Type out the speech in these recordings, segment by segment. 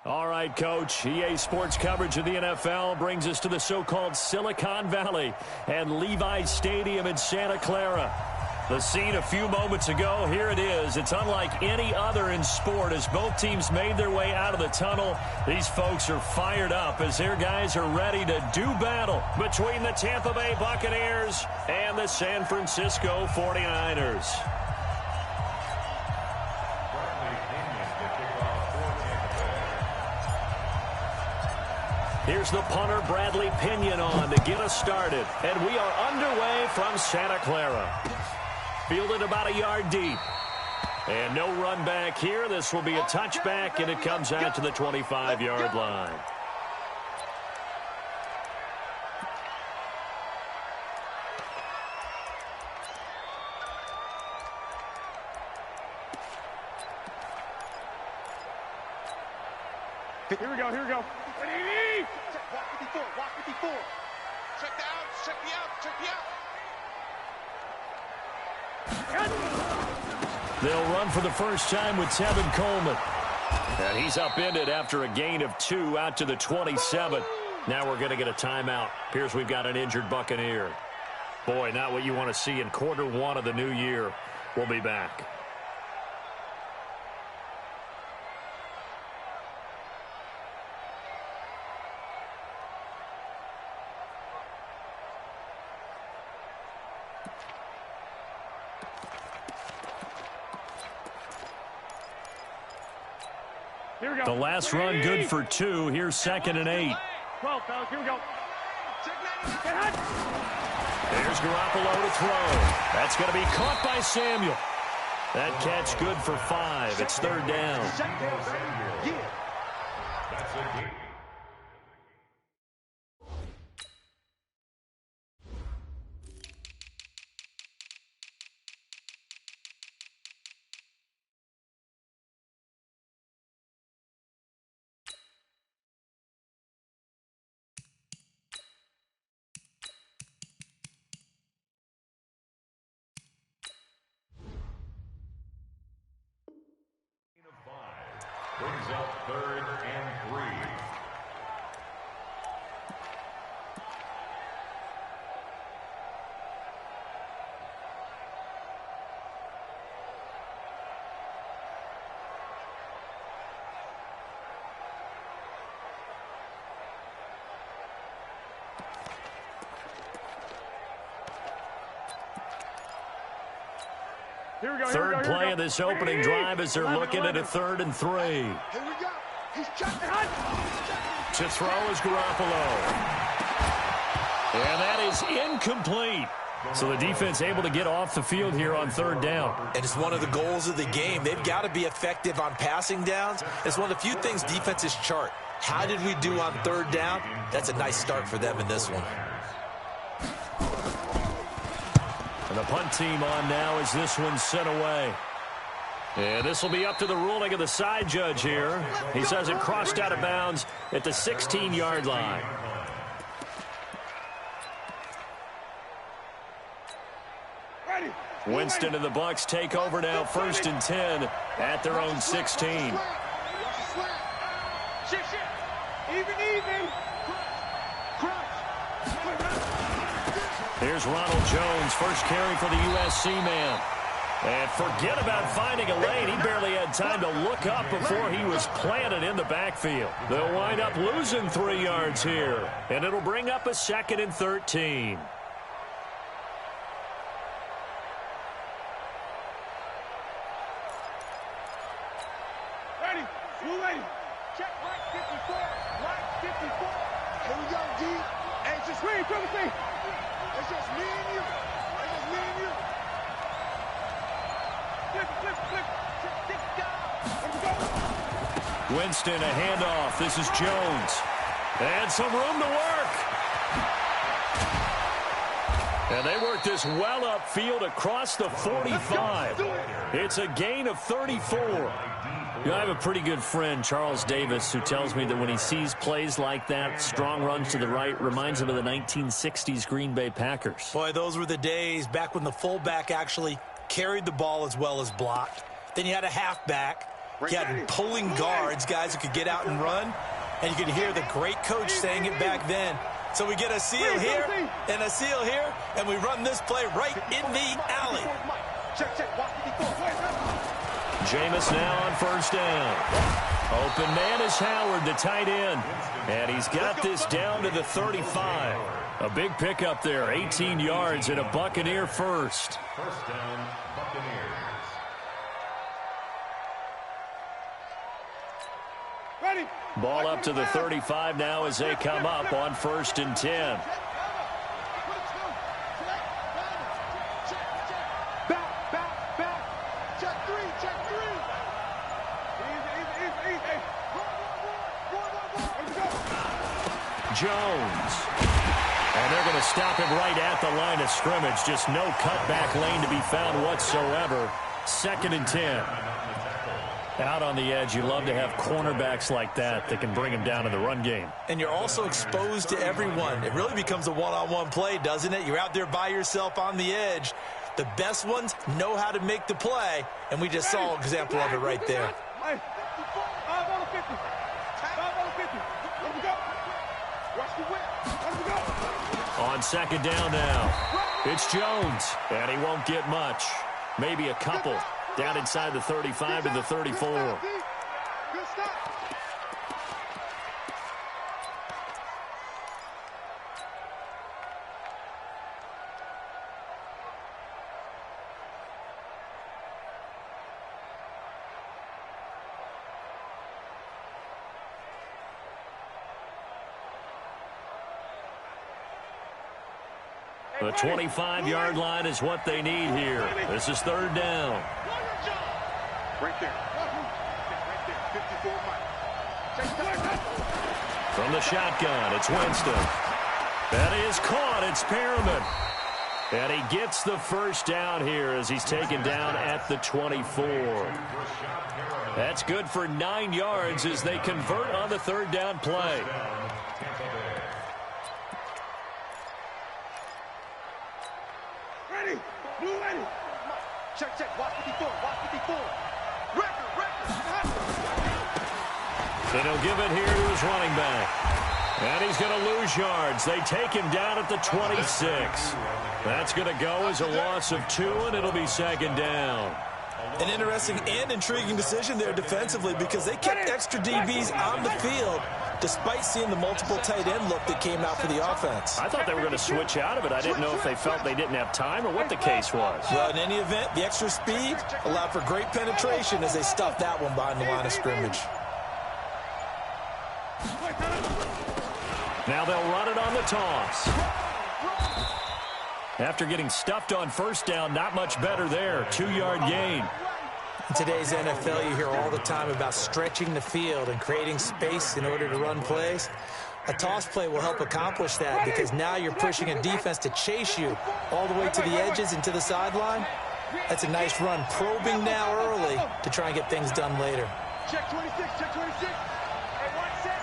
All right, Coach. EA Sports coverage of the NFL brings us to the so-called Silicon Valley and Levi's Stadium in Santa Clara. The scene a few moments ago, here it is. It's unlike any other in sport as both teams made their way out of the tunnel. These folks are fired up as their guys are ready to do battle between the Tampa Bay Buccaneers and the San Francisco 49ers. Here's the punter, Bradley Pinion, on to get us started. And we are underway from Santa Clara. Fielded about a yard deep. And no run back here. This will be a touchback, and it comes out to the 25-yard line. Here we go, here we go. Walk 54. Check the outs, check the outs. They'll run for the first time with Tevin Coleman. And he's upended after a gain of 2 out to the 27. Now we're going to get a timeout. Appears we've got an injured Buccaneer. Boy, not what you want to see in quarter one of the new year. We'll be back. The last run good for 2. Here's 2nd and 8. 12, fellas, here we go. There's Garoppolo to throw. That's going to be caught by Samuel. That catch good for 5. It's 3rd down. Brings up 3rd and 3. Here we go, Third play of this opening drive as they're looking at a 3rd and 3. Here we go. He's checking. To throw is Garoppolo. And that is incomplete. So the defense able to get off the field here on 3rd down. And it's one of the goals of the game. They've got to be effective on passing downs. It's one of the few things defenses chart. How did we do on 3rd down? That's a nice start for them in this one. And the punt team on now as this one's sent away. And this will be up to the ruling of the side judge here. He says it crossed out of bounds at the 16-yard line. Winston and the Bucs take over now, 1st and 10 at their own 16. Even. Here's Ronald Jones, first carry for the USC man. And forget about finding a lane. He barely had time to look up before he was planted in the backfield. They'll wind up losing 3 yards here. And it'll bring up a 2nd and 13. Ready. You ready. Check right 54. Right 54. Here we go, D. Hey, just read, Timothy. It's just me and you. It's just me and you. Flip. Winston, a handoff. This is Jones. And some room to work. And they work this well upfield across the 45. It's a gain of 34. You know, I have a pretty good friend, Charles Davis, who tells me that when he sees plays like that, strong runs to the right, reminds him of the 1960s Green Bay Packers. Boy, those were the days back when the fullback actually carried the ball as well as blocked. Then you had a halfback He had pulling guards, guys who could get out and run, and you could hear the great coach saying it back then. So we get a seal here and a seal here, and we run this play right in the alley. Jameis now on first down. Open man is Howard, the tight end. And he's got this down to the 35. A big pickup there, 18 yards and a Buccaneer first. First down, Buccaneers. Ready. Ball up to the 35 now as they come up on 1st and 10. Jones. And they're going to stop him right at the line of scrimmage. Just no cutback lane to be found whatsoever. 2nd and 10. Out on the edge, you love to have cornerbacks like that can bring him down in the run game. And you're also exposed to everyone. It really becomes a one-on-one play, doesn't it? You're out there by yourself on the edge. The best ones know how to make the play, and we just saw an example of it right there. On 2nd down now, it's Jones, and he won't get much. Maybe a couple. Down inside the 35 to the 34. Good stop. The 25-yard line is what they need here. This is 3rd down. Right there. Right there. 54 Mike. From the shotgun, it's Winston. That is caught. It's Perriman. And he gets the first down here as he's taken down at the 24. That's good for 9 yards as they convert on the 3rd down play. Ready. Blue ready. Check. Watch 54. Watch 54. Record. And he'll give it here to his running back. And he's going to lose yards. They take him down at the 26. That's going to go as a loss of 2, and it'll be 2nd down. An interesting and intriguing decision there defensively because they kept extra DBs on the field despite seeing the multiple tight end look that came out for the offense. I thought they were going to switch out of it. I didn't know if they felt they didn't have time or what the case was. Well, in any event, the extra speed allowed for great penetration as they stuffed that one behind the line of scrimmage. Now they'll run it on the toss. After getting stuffed on 1st down, not much better there. 2-yard gain. In today's NFL, you hear all the time about stretching the field and creating space in order to run plays. A toss play will help accomplish that because now you're pushing a defense to chase you all the way to the edges and to the sideline. That's a nice run, probing now early to try and get things done later. Check 26. Check 26. Hey, one set.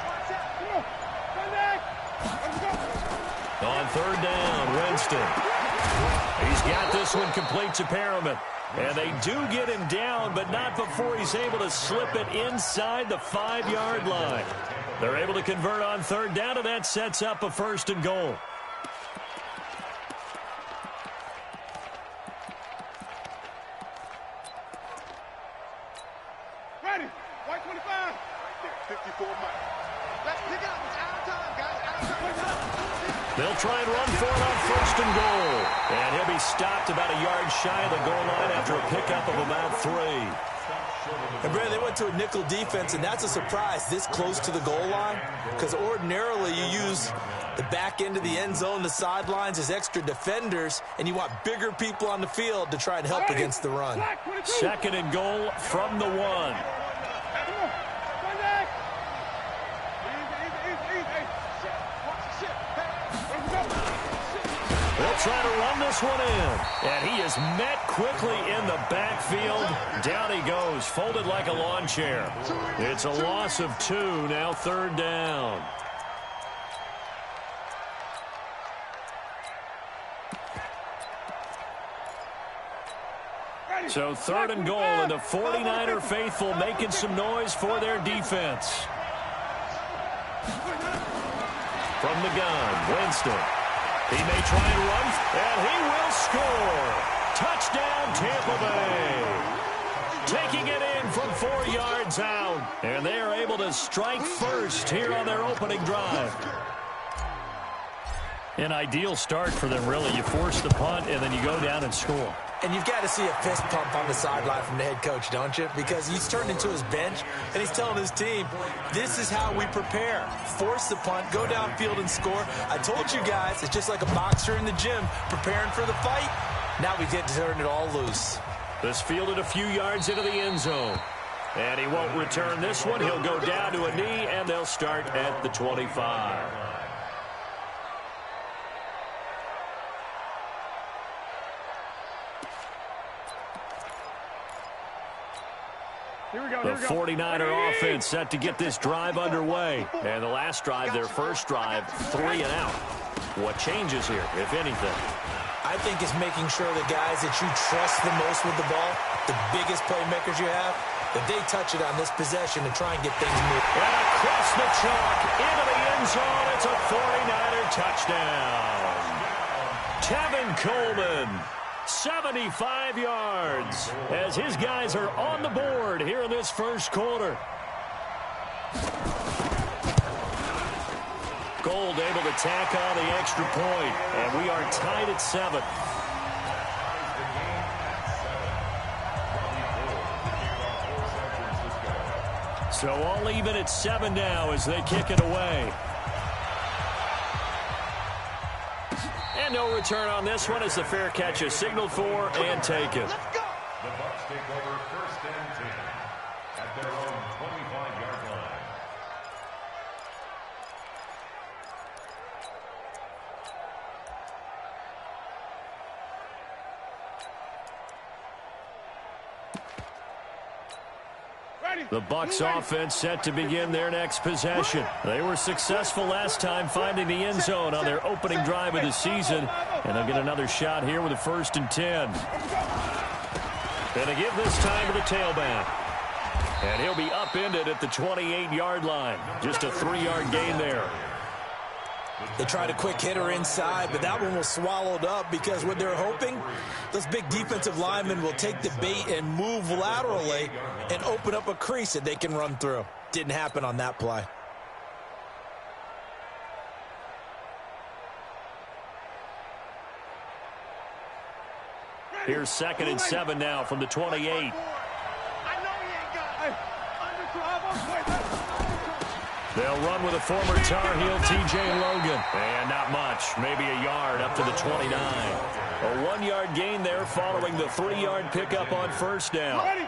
Come on. Run back. Let's go. On 3rd down, Winston. He's got this one complete to Perriman. And they do get him down, but not before he's able to slip it inside the 5-yard line. They're able to convert on 3rd down, and that sets up a 1st and goal. Ready. White 25. Right there. 54 Mike. Let's pick it up. It's out of time, guys. Out of time. They'll try and run for it on 1st and goal. And he'll be stopped about a yard shy of the goal line after a pickup of about 3. And, Brandon, they went to a nickel defense, and that's a surprise this close to the goal line because ordinarily you use the back end of the end zone, the sidelines as extra defenders, and you want bigger people on the field to try and help against the run. 2nd and goal from the 1. They'll try to run this one in. And he is met quickly in the backfield. Down he goes, folded like a lawn chair. It's a loss of 2, now 3rd down. Ready. So 3rd and goal, and the 49er faithful making some noise for their defense. From the gun, Winston. He may try and run, and he will score. Touchdown, Tampa Bay. Taking it in from 4 yards out. And they are able to strike first here on their opening drive. An ideal start for them, really. You force the punt, and then you go down and score. And you've got to see a fist pump on the sideline from the head coach, don't you? Because he's turned into his bench, and he's telling his team, this is how we prepare. Force the punt, go downfield and score. I told you guys, it's just like a boxer in the gym preparing for the fight. Now we get to turn it all loose. This fielded a few yards into the end zone. And he won't return this one. He'll go down to a knee, and they'll start at the 25. The 49er offense set to get this drive underway. And the last drive, their first drive, 3 and out. What changes here, if anything? I think it's making sure the guys that you trust the most with the ball, the biggest playmakers you have, that they touch it on this possession and try and get things moving. And across the chalk, into the end zone, it's a 49er touchdown. Tevin Coleman, 75 yards, as his guys are on the board here in this first quarter. Gold able to tack on the extra point, and we are tied at 7. So all even at 7 now as they kick it away. And no return on this one as the fair catch is signaled for and taken. Let's go. The Bucs take over 1st and 10 at their own 25-yard line. The Bucs offense set to begin their next possession. They were successful last time finding the end zone on their opening drive of the season. And they'll get another shot here with a 1st and 10. And they give this time to the tailback. And he'll be upended at the 28-yard line. Just a 3-yard gain there. They tried a quick hitter inside, but that one was swallowed up because what they're hoping, those big defensive linemen will take the bait and move laterally and open up a crease that they can run through. Didn't happen on that play. Here's 2nd and 7 now from the 28. I know he ain't got it. They'll run with a former Tar Heel, T.J. Logan. And not much, maybe a yard up to the 29. A 1-yard gain there following the 3-yard pickup on 1st down. Let's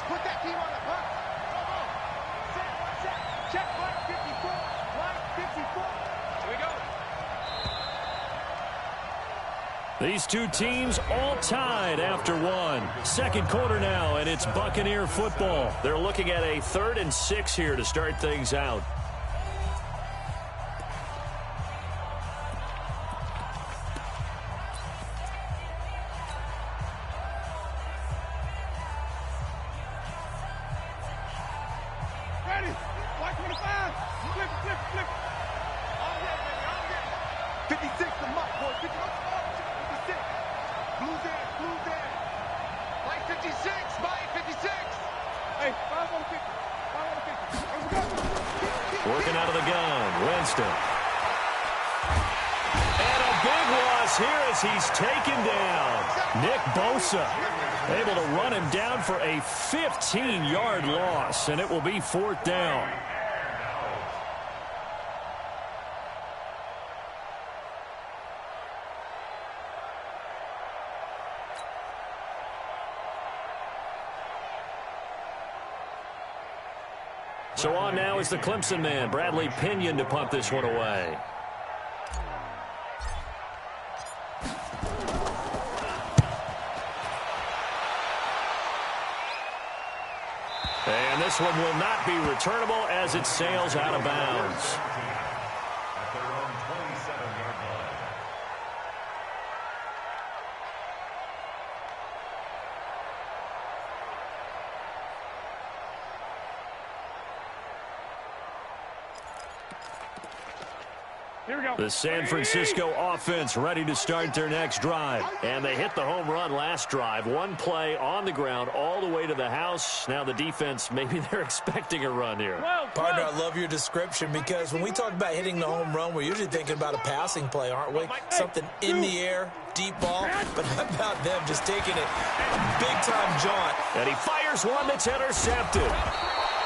put that team on the clock. Set. Check right 54. Right 54. Here we go. These two teams all tied after 1. 2nd quarter now, and it's Buccaneer football. They're looking at a 3rd and 6 here to start things out. Ready? White 25. Flip. All day, baby, all day. 56 to Muck, boy. 56. Blues in. White 56, White 56. Hey, 5 on 50. 5 on 50. Let's go. Working out of the gun, Winston. And a big loss here as he's taken down. Nick Bosa able to run him down for a 15-yard loss, and it will be 4th down. So on now is the Clemson man, Bradley Pinion, to punt this one away. And this one will not be returnable as it sails out of bounds. At their own 27-yard line. Here we go. The San Francisco offense ready to start their next drive. And they hit the home run last drive. One play on the ground all the way to the house. Now the defense, maybe they're expecting a run here. Partner, I love your description because when we talk about hitting the home run, we're usually thinking about a passing play, aren't we? Something in the air, deep ball. But how about them just taking it big-time jaunt? And he fires one that's intercepted.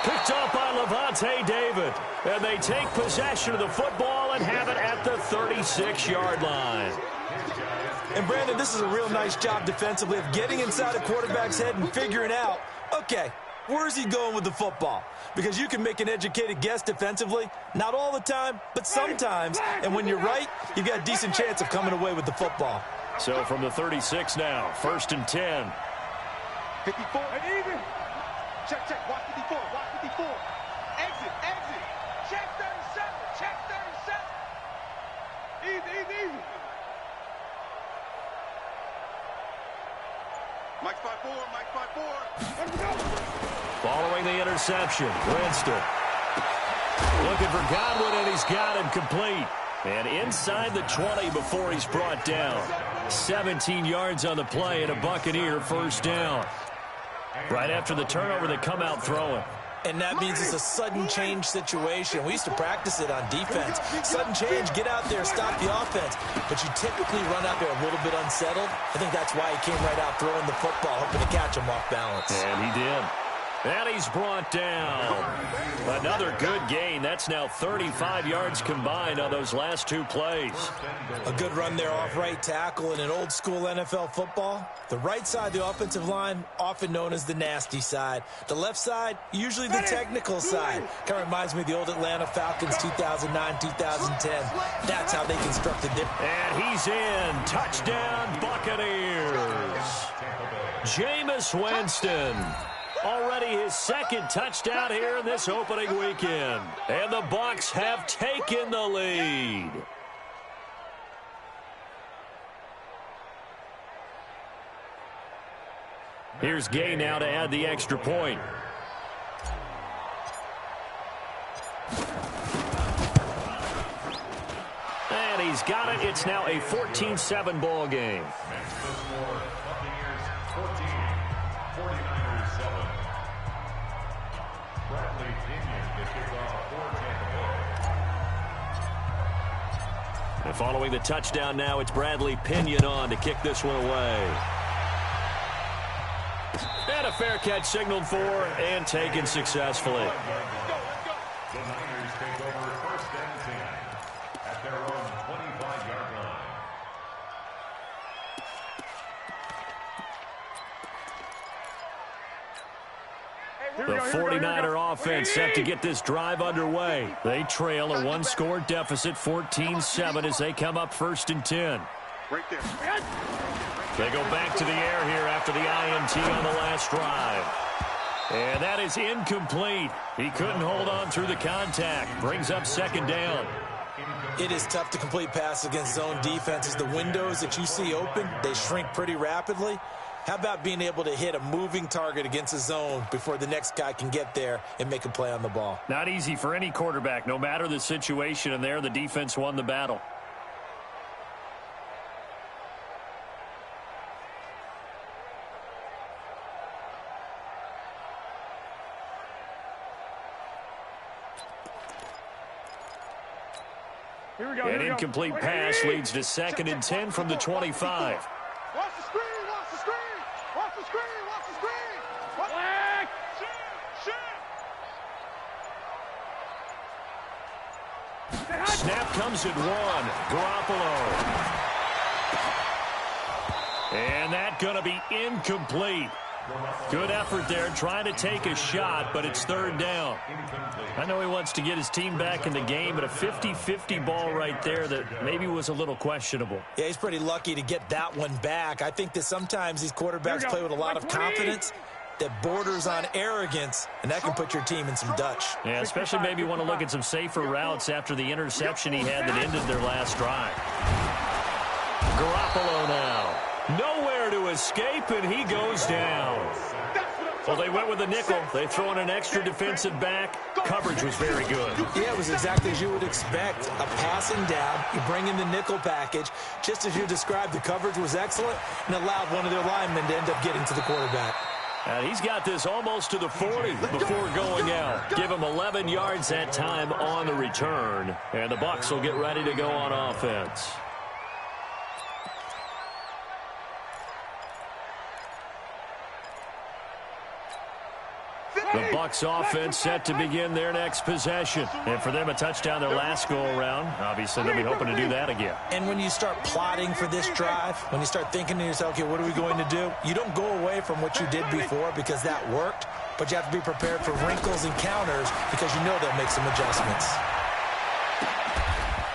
Picked off by Levante David. And they take possession of the football and have it at the 36-yard line. And, Brandon, this is a real nice job defensively of getting inside a quarterback's head and figuring out, okay, where's he going with the football? Because you can make an educated guess defensively, not all the time, but sometimes. And when you're right, you've got a decent chance of coming away with the football. So from the 36 now, 1st and 10. 54. And even. Check, check. Watch 54. Watch 54. Exit, exit. Check 37. Check 37. Easy. Mike's 5-4. Mike's 5-4. Following the interception, Winston. Looking for Godwin, and he's got him complete. And inside the 20 before he's brought down. 17 yards on the play and a Buccaneer first down. Right after the turnover, they come out throwing. And that means it's a sudden change situation. We used to practice it on defense. Sudden change, get out there, stop the offense. But you typically run out there a little bit unsettled. I think that's why he came right out throwing the football, hoping to catch him off balance. And he did. And he's brought down. Another good gain. That's now 35 yards combined on those last two plays. A good run there off right tackle in an old school NFL football. The right side of the offensive line, often known as the nasty side. The left side, usually the technical side. Kind of reminds me of the old Atlanta Falcons 2009, 2010. That's how they constructed it. And he's in. Touchdown, Buccaneers. Jameis Winston. Already his second touchdown here in this opening weekend. And the Bucs have taken the lead. Here's Gay now to add the extra point. And he's got it. It's now a 14-7 ball game. And following the touchdown now, it's Bradley Pinion on to kick this one away. And a fair catch signaled for and taken successfully. The Niners take over 1st and 10 at their own 25-yard line. The 49er offense set to get this drive underway. They trail a one-score deficit, 14-7, as they come up 1st and 10. Right there. They go back to the air here after the INT on the last drive. And that is incomplete. He couldn't hold on through the contact. Brings up 2nd down. It is tough to complete passes against zone defenses. The windows that you see open, they shrink pretty rapidly. How about being able to hit a moving target against a zone before the next guy can get there and make a play on the ball? Not easy for any quarterback, no matter the situation, and there the defense won the battle. An incomplete pass leads to 2nd and 10 from the 25. Watch the screen, watch the screen. Watch the screen, watch the screen. Flag. Snap comes at 1. Garoppolo. And that going to be incomplete. Good effort there, trying to take a shot, but it's 3rd down. I know he wants to get his team back in the game, but a 50-50 ball right there that maybe was a little questionable. Yeah, he's pretty lucky to get that one back. I think that sometimes these quarterbacks play with a lot of confidence that borders on arrogance, and that can put your team in some Dutch. Yeah, especially maybe want to look at some safer routes after the interception he had that ended their last drive. Garoppolo now. Nowhere to escape, and he goes down. Well, they went with a nickel. They throw in an extra defensive back. Coverage was very good. Yeah, it was exactly as you would expect. A passing down, you bring in the nickel package. Just as you described, the coverage was excellent and allowed one of their linemen to end up getting to the quarterback. And he's got this almost to the 40 before going out. Give him 11 yards that time on the return. And the Bucs will get ready to go on offense. The Bucs offense set to begin their next possession. And for them, a touchdown their last go-around. Obviously, they'll be hoping to do that again. And when you start plotting for this drive, when you start thinking to yourself, okay, what are we going to do? You don't go away from what you did before because that worked, but you have to be prepared for wrinkles and counters because you know they'll make some adjustments.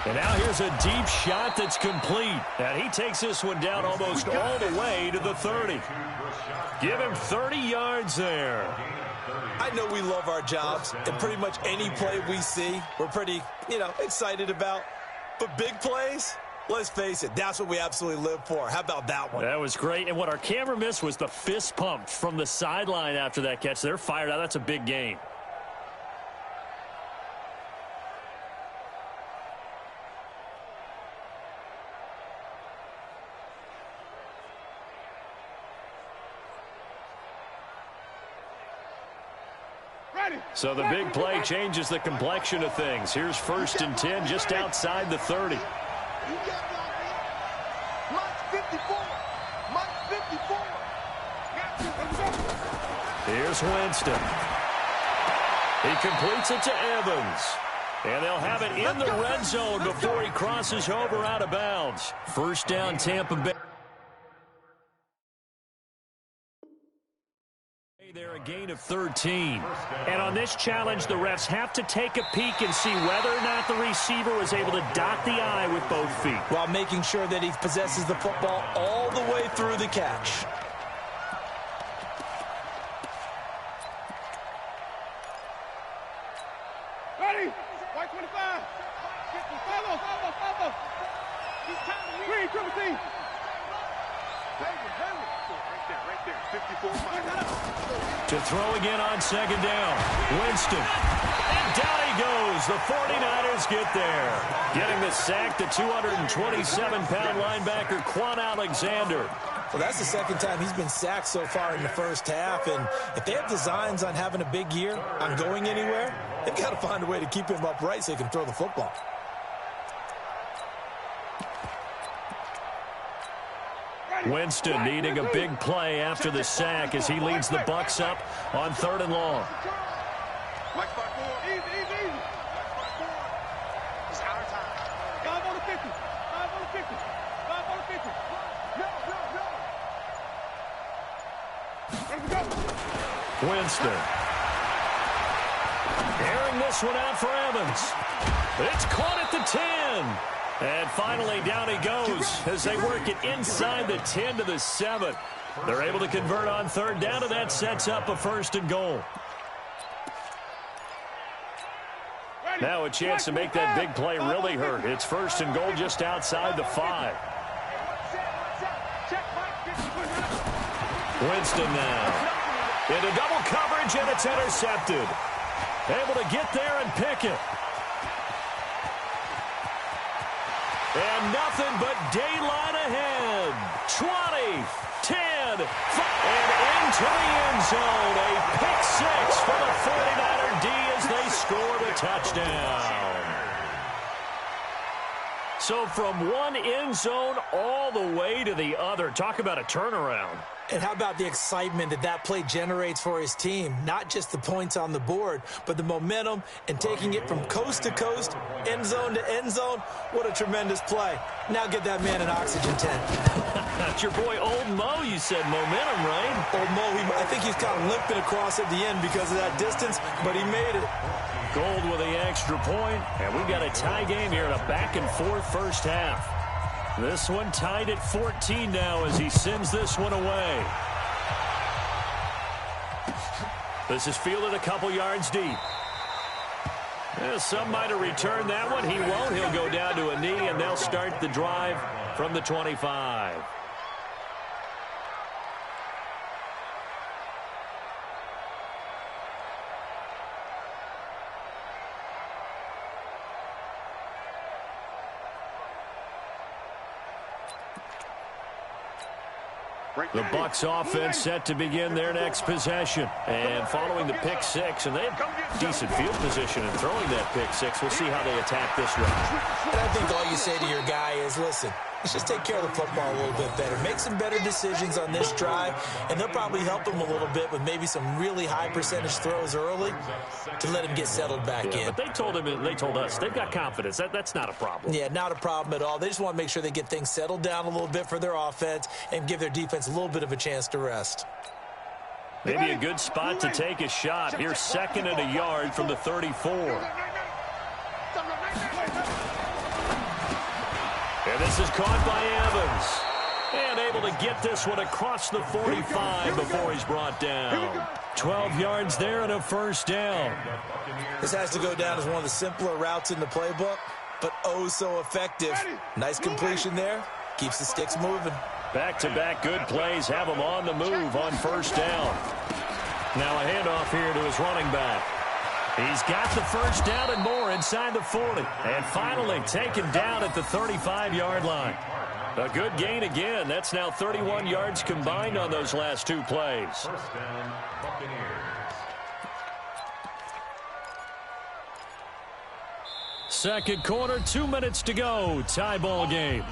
And now here's a deep shot that's complete. And he takes this one down almost all the way to the 30. Give him 30 yards there. I know we love our jobs, and pretty much any play we see, we're pretty, excited about. But big plays, let's face it, that's what we absolutely live for. How about that one? That was great. And what our camera missed was the fist pump from the sideline after that catch. They're fired out. That's a big gain. So the big play changes the complexion of things. Here's 1st and 10 just outside the 30. Here's Winston. He completes it to Evans. And they'll have it in the red zone before he crosses over out of bounds. 1st down, Tampa Bay. They're a gain of 13. And on this challenge, the refs have to take a peek and see whether or not the receiver was able to dot the I with both feet, while making sure that he possesses the football all the way through the catch. Ready? White 25. Follow. He's timing me. Green, Timothy. Right there. 54 miles. To throw again on 2nd down. Winston. And down he goes. The 49ers get there. Getting the sack, the 227-pound linebacker, Quan Alexander. Well, that's the 2nd time he's been sacked so far in the first half. And if they have designs on having a big year, on going anywhere, they've got to find a way to keep him upright so he can throw the football. Winston needing a big play after the sack as he leads the Bucs up on 3rd and long. Easy. It's our time. 5 on the 50. 5 on the 50. 5 on the 50. No. Let's go. Winston. Airing this one out for Evans. It's caught at the 10. And finally, down he goes as they work it inside the 10 to the 7. They're able to convert on 3rd down, and that sets up a 1st and goal. Now a chance to make that big play really hurt. It's 1st and goal just outside the 5. Winston now. Into double coverage, and it's intercepted. Able to get there and pick it. And nothing but daylight ahead. 20, 10, 5, and into the end zone. A pick 6 for the 49er D as they scored a touchdown. So from one end zone all the way to the other. Talk about a turnaround. And how about the excitement that play generates for his team? Not just the points on the board, but the momentum and taking it from coast to coast, end zone to end zone. What a tremendous play. Now get that man an oxygen tent. That's your boy Old Mo, you said. Momentum, right? Old Mo, I think he's kind of limping across at the end because of that distance, but he made it. Gold with the extra point, and we've got a tie game here in a back-and-forth first half. This one tied at 14 now as he sends this one away. This is fielded a couple yards deep. Some might have returned that one. He won't. He'll go down to a knee, and they'll start the drive from the 25. The Bucs offense set to begin their next possession. And following the pick six, and they have decent field position in throwing that pick six. We'll see how they attack this one. And I think all you say to your guy is, listen, let's just take care of the football a little bit better. Make some better decisions on this drive, and they'll probably help him a little bit with maybe some really high percentage throws early to let him get settled back in. But they told us they've got confidence. That's not a problem. Yeah, not a problem at all. They just want to make sure they get things settled down a little bit for their offense and give their defense a little bit of a chance to rest. Maybe a good spot to take a shot. Here's 2nd and a yard from the 34. And this is caught by Evans. And able to get this one across the 45 before he's brought down. 12 yards there and a first down. This has to go down as one of the simpler routes in the playbook, but oh so effective. Nice completion there. Keeps the sticks moving. Back-to-back good plays have him on the move on first down. Now a handoff here to his running back. He's got the first down and more inside the 40. And finally taken down at the 35-yard line. A good gain again. That's now 31 yards combined on those last two plays. First down, Buccaneers. Second quarter, 2 minutes to go. Tie ball game.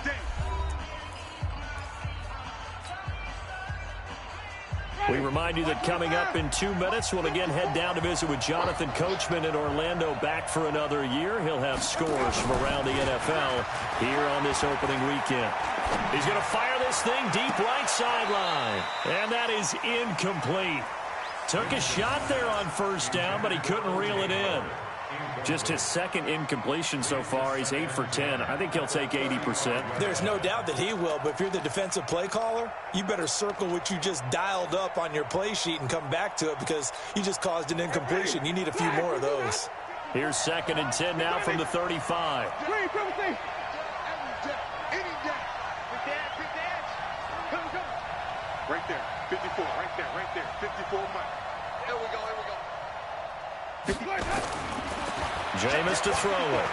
We remind you that coming up in 2 minutes, we'll again head down to visit with Jonathan Coachman in Orlando, back for another year. He'll have scores from around the NFL here on this opening weekend. He's going to fire this thing deep right sideline. And that is incomplete. Took a shot there on first down, but he couldn't reel it in. Just his second incompletion so far. He's 8 for 10. I think he'll take 80%. There's no doubt that he will, but if you're the defensive play caller, you better circle what you just dialed up on your play sheet and come back to it because you just caused an incompletion. You need a few more of those. Here's 2nd and 10 now from the 35. Right there, 54, right there, 54 Mike. Here we go. Jameis to throw it.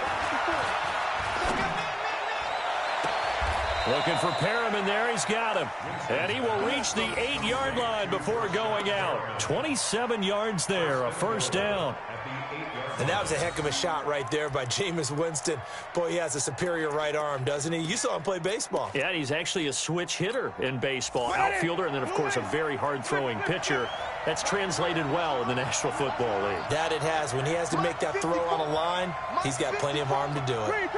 Looking for Perriman there. He's got him. And he will reach the 8-yard line before going out. 27 yards there, a first down. And that was a heck of a shot right there by Jameis Winston. Boy, he has a superior right arm, doesn't he? You saw him play baseball. Yeah, he's actually a switch hitter in baseball. Outfielder, and then, of course, a very hard-throwing pitcher. That's translated well in the National Football League. That it has. When he has to make that throw on a line, he's got plenty of arm to do it.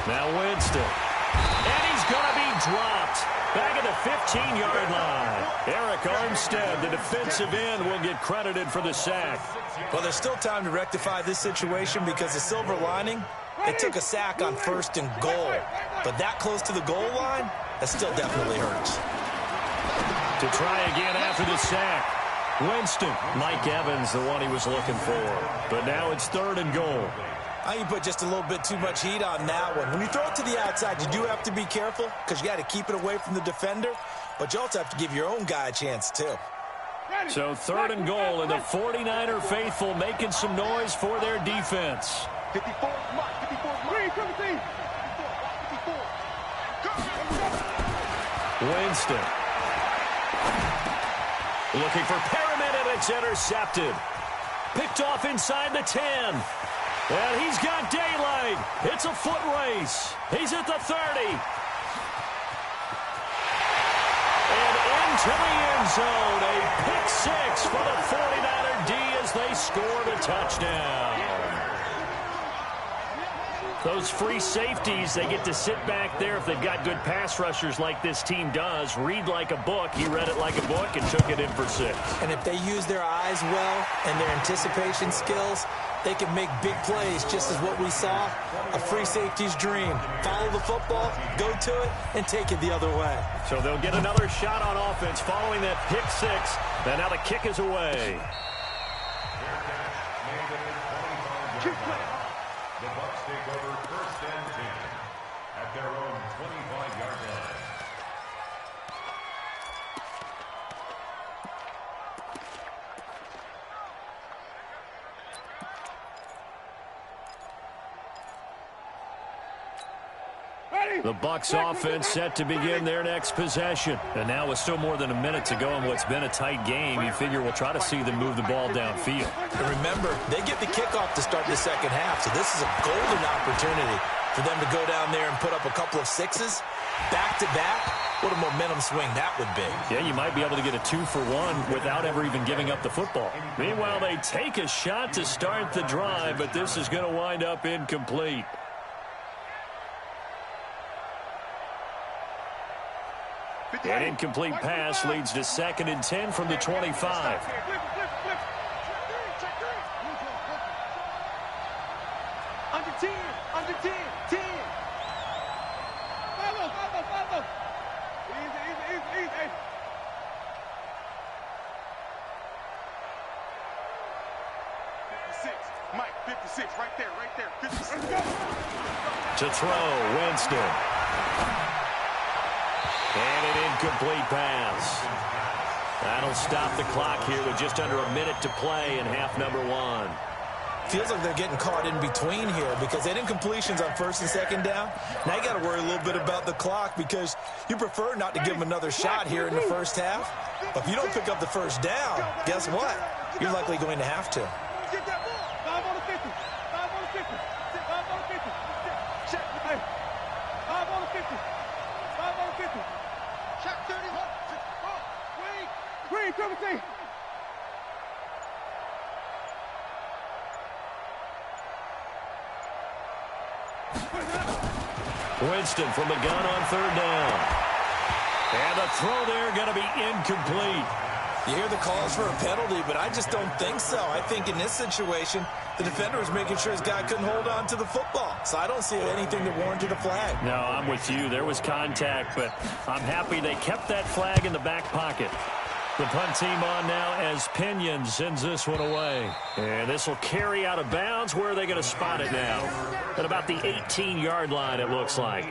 Now Winston. And he's going to be dropped. Back at the 15-yard line. Eric Armstead, the defensive end, will get credited for the sack. Well, there's still time to rectify this situation because the silver lining, it took a sack on 1st and goal. But that close to the goal line, that still definitely hurts. To try again after the sack. Winston, Mike Evans, the one he was looking for. But now it's 3rd and goal. I think you put just a little bit too much heat on that one. When you throw it to the outside, you do have to be careful because you got to keep it away from the defender, but you also have to give your own guy a chance too. So 3rd and goal, and the 49er faithful making some noise for their defense. 54 Mike, 54 Mike. 54. Winston. Looking for Perriman, and it's intercepted. Picked off inside the 10. And he's got daylight. It's a foot race. He's at the 30. And into the end zone. A pick six for the 49er D as they scored a touchdown. Those free safeties, they get to sit back there if they've got good pass rushers like this team does. Read like a book. He read it like a book and took it in for 6. And if they use their eyes well and their anticipation skills, they can make big plays, just as what we saw, a free safety's dream. Follow the football, go to it, and take it the other way. So they'll get another shot on offense following that pick 6. And now the kick is away. The Bucs take over 1st and 10 at their own 25-yard line. The Bucs offense set to begin their next possession. And now with still more than a minute to go in what's been a tight game, you figure we'll try to see them move the ball downfield. And remember, they get the kickoff to start the second half, so this is a golden opportunity for them to go down there and put up a couple of sixes back-to-back. What a momentum swing that would be. Yeah, you might be able to get a 2-for-1 without ever even giving up the football. Meanwhile, they take a shot to start the drive, but this is going to wind up incomplete. An incomplete pass leads to 2nd and 10 from the 25. Under 10, under 10, 10. Follow. Easy. 56, Mike, 56, right there, 56. To throw, Winston. And an incomplete pass. That'll stop the clock here with just under a minute to play in half number 1. Feels like they're getting caught in between here because they had incompletions on 1st and 2nd down. Now you got to worry a little bit about the clock because you prefer not to give them another shot here in the first half. But if you don't pick up the first down, guess what? You're likely going to have to. Get that ball. 5 on the 50. 5 on the 50. 5 on the 50. Check. 5 on the 50. 5 on the 50. Check 30. Green, triple T. Winston from the gun on 3rd down. And the throw there going to be incomplete. You hear the calls for a penalty, but I just don't think so. I think in this situation, the defender was making sure his guy couldn't hold on to the football. So I don't see anything that warranted a flag. No, I'm with you. There was contact, but I'm happy they kept that flag in the back pocket. The punt team on now as Pinion sends this one away. And this will carry out of bounds. Where are they going to spot it now? At about the 18-yard line, it looks like.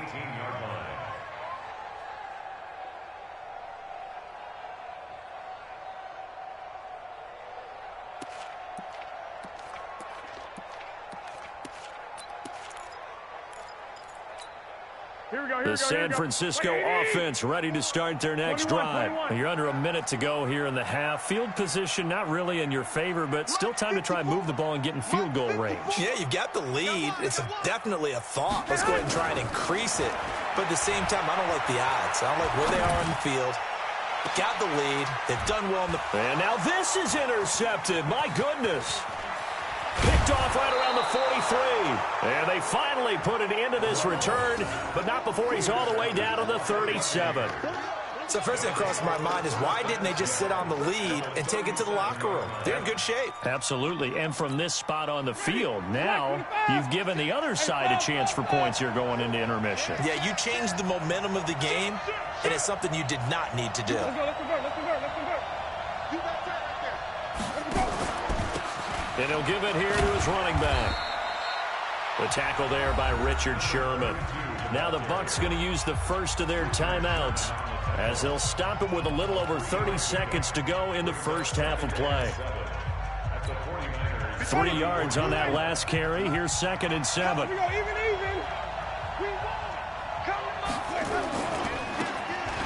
The San Francisco offense ready to start their next drive. You're under a minute to go here in the half. Field position not really in your favor, but still time to try and move the ball and get in field goal range. Yeah, you've got the lead. It's definitely a thought. Let's go ahead and try and increase it. But at the same time, I don't like the odds. I don't like where they are on the field. Got the lead. They've done well in the... And now this is intercepted. My goodness. Picked off right around the 43. And they finally put it into this return, but not before he's all the way down to the 37. So first thing that crossed my mind is why didn't they just sit on the lead and take it to the locker room? They're in good shape. Absolutely. And from this spot on the field, now you've given the other side a chance for points here going into intermission. Yeah, you changed the momentum of the game, and it's something you did not need to do. Let's convert. You got that right there. And he'll give it here to his running back. The tackle there by Richard Sherman. Now the Bucs going to use the first of their timeouts as they'll stop it with a little over 30 seconds to go in the first half of play. 3 yards on that last carry. Here's 2nd and 7. We go even.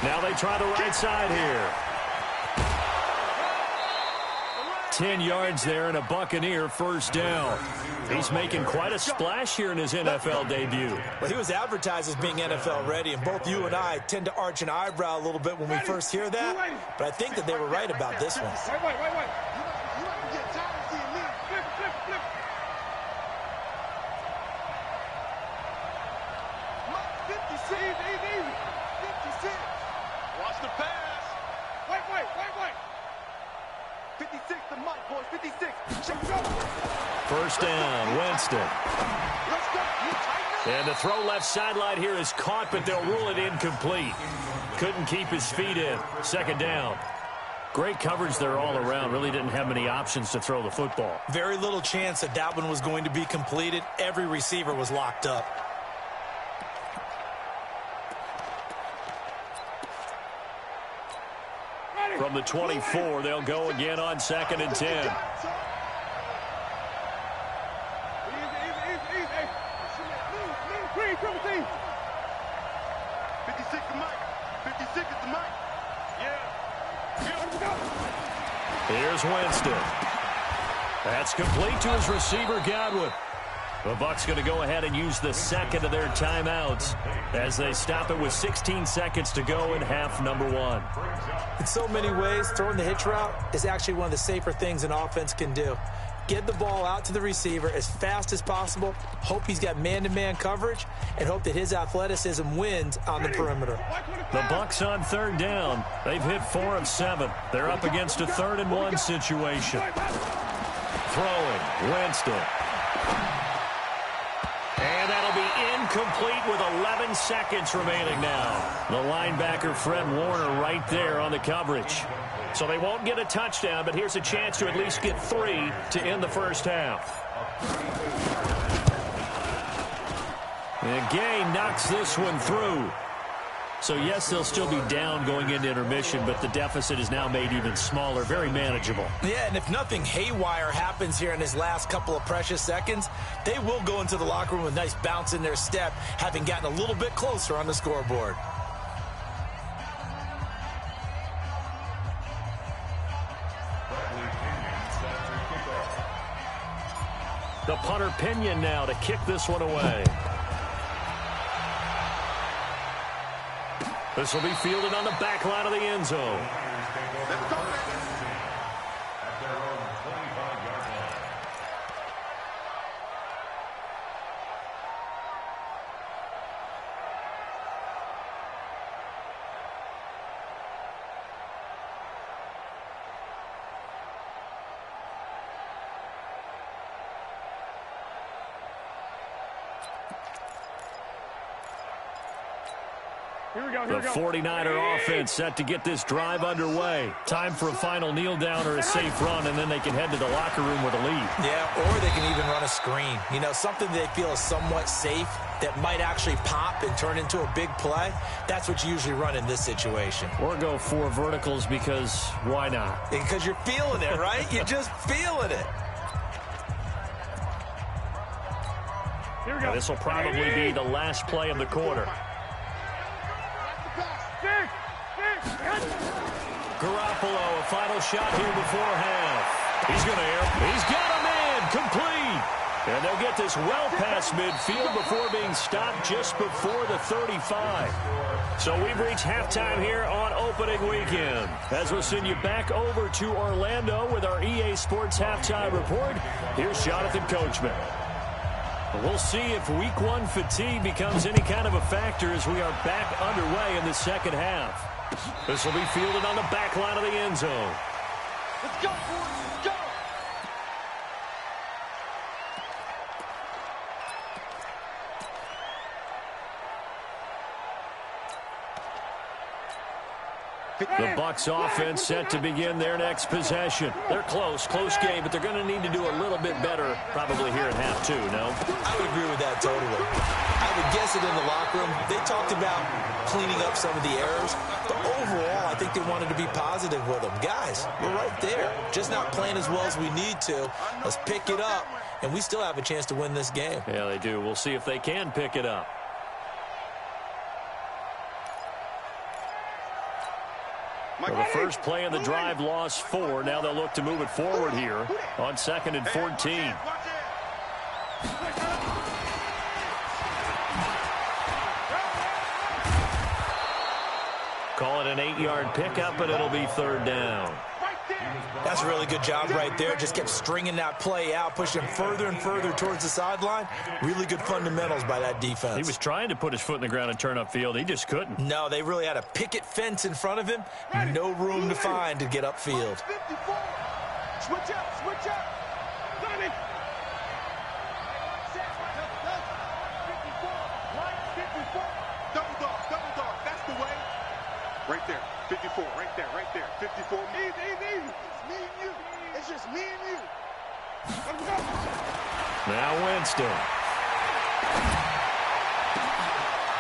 Now they try the right side here. 10 yards there and a Buccaneer first down. He's making quite a splash here in his NFL debut. Well, he was advertised as being NFL ready, and both you and I tend to arch an eyebrow a little bit when we first hear that, but I think that they were right about this one. Wait. You like to get tired of seeing me. Flip. Mike, 56. Easy. 56. Watch the pass. Wait. 56 to Mike, boys. 56. First down, Winston. Let's go. You tighten up. And the throw left sideline here is caught, but they'll rule it incomplete. Couldn't keep his feet in. 2nd down. Great coverage there all around. Really didn't have many options to throw the football. Very little chance that one was going to be completed. Every receiver was locked up. From the 24, they'll go again on 2nd and 10. Easy. Green, triple T. 56 the mic. 56 is the mic. Here's Winston. That's complete to his receiver, Gywu. The Bucs going to go ahead and use the second of their timeouts as they stop it with 16 seconds to go in half number 1. In so many ways, throwing the hitch route is actually one of the safer things an offense can do. Get the ball out to the receiver as fast as possible, hope he's got man-to-man coverage, and hope that his athleticism wins on the perimeter. The Bucs on third down. They've hit 4 of 7. They're up against a 3rd and 1 situation. Throwing, Winston. And that'll be incomplete with 11 seconds remaining now. The linebacker, Fred Warner, right there on the coverage. So they won't get a touchdown, but here's a chance to at least get 3 to end the first half. And Gay knocks this one through. So, yes, they'll still be down going into intermission, but the deficit is now made even smaller, very manageable. Yeah, and if nothing haywire happens here in his last couple of precious seconds, they will go into the locker room with a nice bounce in their step, having gotten a little bit closer on the scoreboard. The punter Pinion now to kick this one away. This will be fielded on the back line of the end zone. The 49er offense set to get this drive underway. Time for a final kneel down or a safe run, and then they can head to the locker room with a lead. Yeah, or they can even run a screen. You know, something they feel is somewhat safe that might actually pop and turn into a big play. That's what you usually run in this situation. Or go 4 verticals because why not? Because you're feeling it, right? You're just feeling it. Here we go. This will probably be the last play of the quarter. Garoppolo, a final shot here before half. He's going to air. He's got a man complete. And they'll get this well past midfield before being stopped just before the 35. So we've reached halftime here on opening weekend. As we'll send you back over to Orlando with our EA Sports halftime report, here's Jonathan Coachman. We'll see if week 1 fatigue becomes any kind of a factor as we are back underway in the second half. This will be fielded on the back line of the end zone. Let's go, boys. Go. The Bucs offense set to begin their next possession. They're close game, but they're going to need to do a little bit better probably here in half 2, no? I would agree with that totally. I would guess it in the locker room. They talked about cleaning up some of the errors, but overall, I think they wanted to be positive with them. Guys, we're right there. Just not playing as well as we need to. Let's pick it up, and we still have a chance to win this game. Yeah, they do. We'll see if they can pick it up. Well, the first play of the drive lost 4. Now they'll look to move it forward here on 2nd and 14. Call it an 8-yard pickup, but it'll be 3rd down. That's a really good job right there. Just kept stringing that play out, pushing him further and further towards the sideline. Really good fundamentals by that defense. He was trying to put his foot in the ground and turn upfield. He just couldn't. No, they really had a picket fence in front of him. No room to find to get upfield. Switch up, switch up. Double dog. That's the way. Right there. 54, right there, 54. Easy. It's me and you. It's just me and you. Now Winston.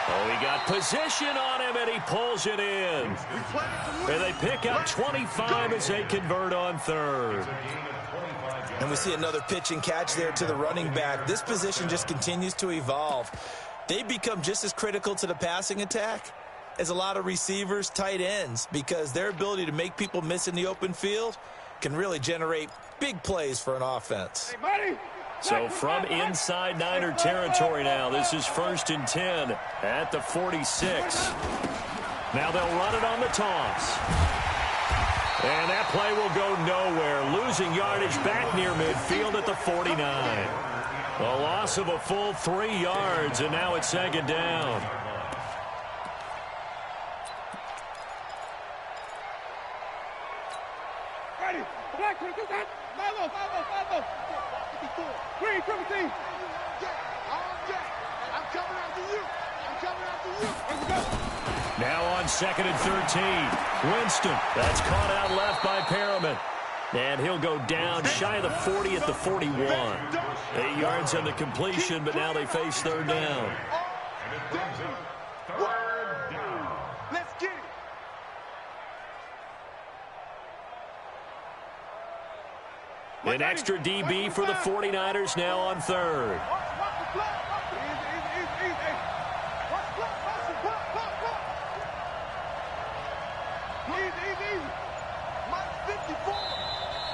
Oh, he got position on him, and he pulls it in. And they pick up 25 as they convert on 3rd. And we see another pitch and catch there to the running back. This position just continues to evolve. They become just as critical to the passing attack is a lot of receivers, tight ends, because their ability to make people miss in the open field can really generate big plays for an offense. So from inside Niner territory now, this is 1st and 10 at the 46. Now they'll run it on the toss. And that play will go nowhere, losing yardage back near midfield at the 49. A loss of a full 3 yards, and now it's 2nd down. Ready. Black, take that. 5-0, 5-0, 5-0. Green, triple team. I'm coming after you. I'm coming after you. Let's go. Now on 2nd and 13. Winston. That's caught out left by Perriman. And he'll go down shy of the 40 at the 41. 8 yards on the completion, but now they face 3rd down. And it brings up 3rd down. Let's get it. An extra DB for the 49ers now on 3rd.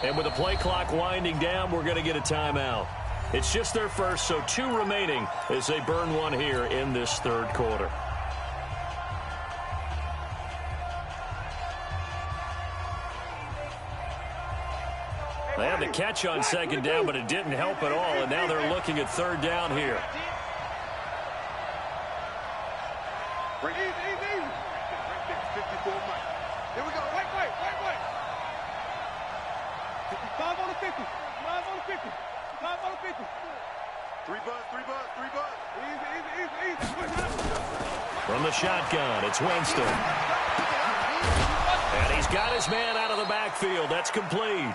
And with the play clock winding down, we're going to get a timeout. It's just their first, so 2 remaining as they burn one here in this 3rd quarter. They had the catch on 2nd down, but it didn't help at all, and now they're looking at 3rd down here. Right there, 54 Mike. Here we go. Right. 5 on the 50. 5 on the 50. 5 on the 50. 3 buzz. Easy. From the shotgun, it's Winston. And he's got his man out of the backfield. That's complete.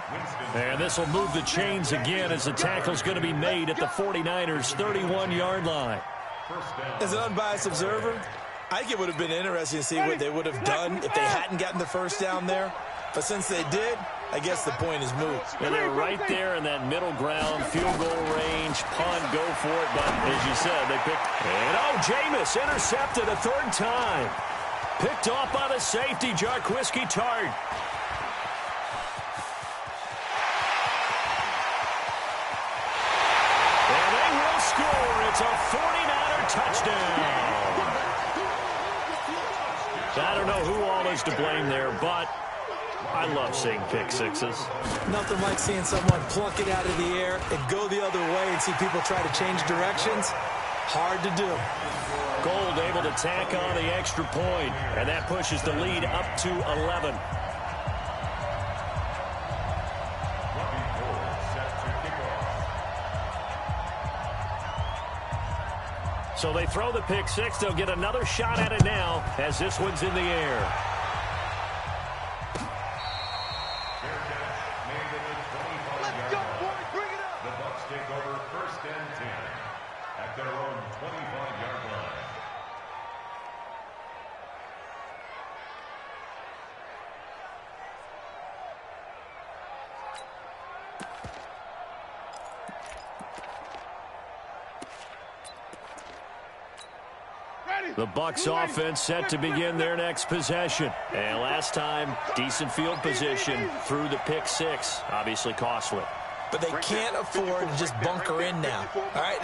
And this will move the chains again as the tackle's going to be made at the 49ers' 31-yard line. As an unbiased observer, I think it would have been interesting to see what they would have done if they hadn't gotten the first down there. But since they did, I guess the point is moot. And they're right there in that middle ground, field goal range, punt, go for it. But as you said, they picked. And Jameis intercepted a 3rd time. Picked off by the safety, Jarquiski Tart. And they will score. It's a 49er touchdown. I don't know who all is to blame there, but I love seeing pick sixes. Nothing like seeing someone pluck it out of the air and go the other way and see people try to change directions. Hard to do. Gold able to tack on the extra point, and that pushes the lead up to 11. So they throw the pick six. They'll get another shot at it now as this one's in the air. Let's go, boys. Bring it up. The Bucs take over 1st and 10 at their own 25-yard line. The Bucs offense set to begin their next possession. And last time, decent field position through the pick six. Obviously costly. But they can't afford to just bunker in now. All right,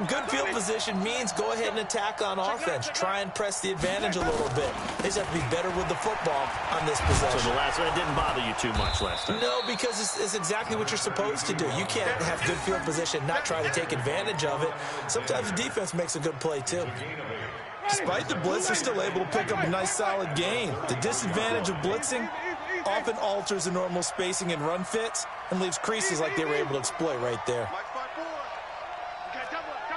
good field position means go ahead and attack on offense. Try and press the advantage a little bit. They just have to be better with the football on this possession. So the last one didn't bother you too much last time? No, because it's exactly what you're supposed to do. You can't have good field position, not try to take advantage of it. Sometimes the defense makes a good play, too. Despite the blitz, they're still able to pick up a nice, solid gain. The disadvantage of blitzing often alters the normal spacing and run fits and leaves creases like they were able to exploit right there. Okay, double up.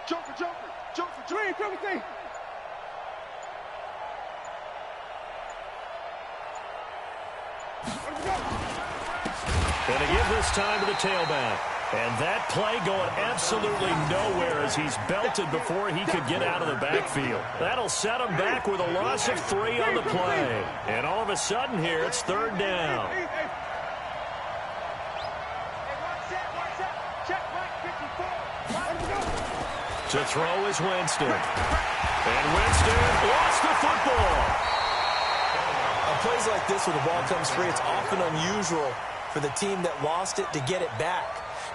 Joker. Triple team. Gonna give this time to the tailback. And that play going absolutely nowhere as he's belted before he could get out of the backfield. That'll set him back with a loss of 3 on the play. And all of a sudden here, it's 3rd down. To throw is Winston. And Winston lost the football. On plays like this where the ball comes free, it's often unusual for the team that lost it to get it back.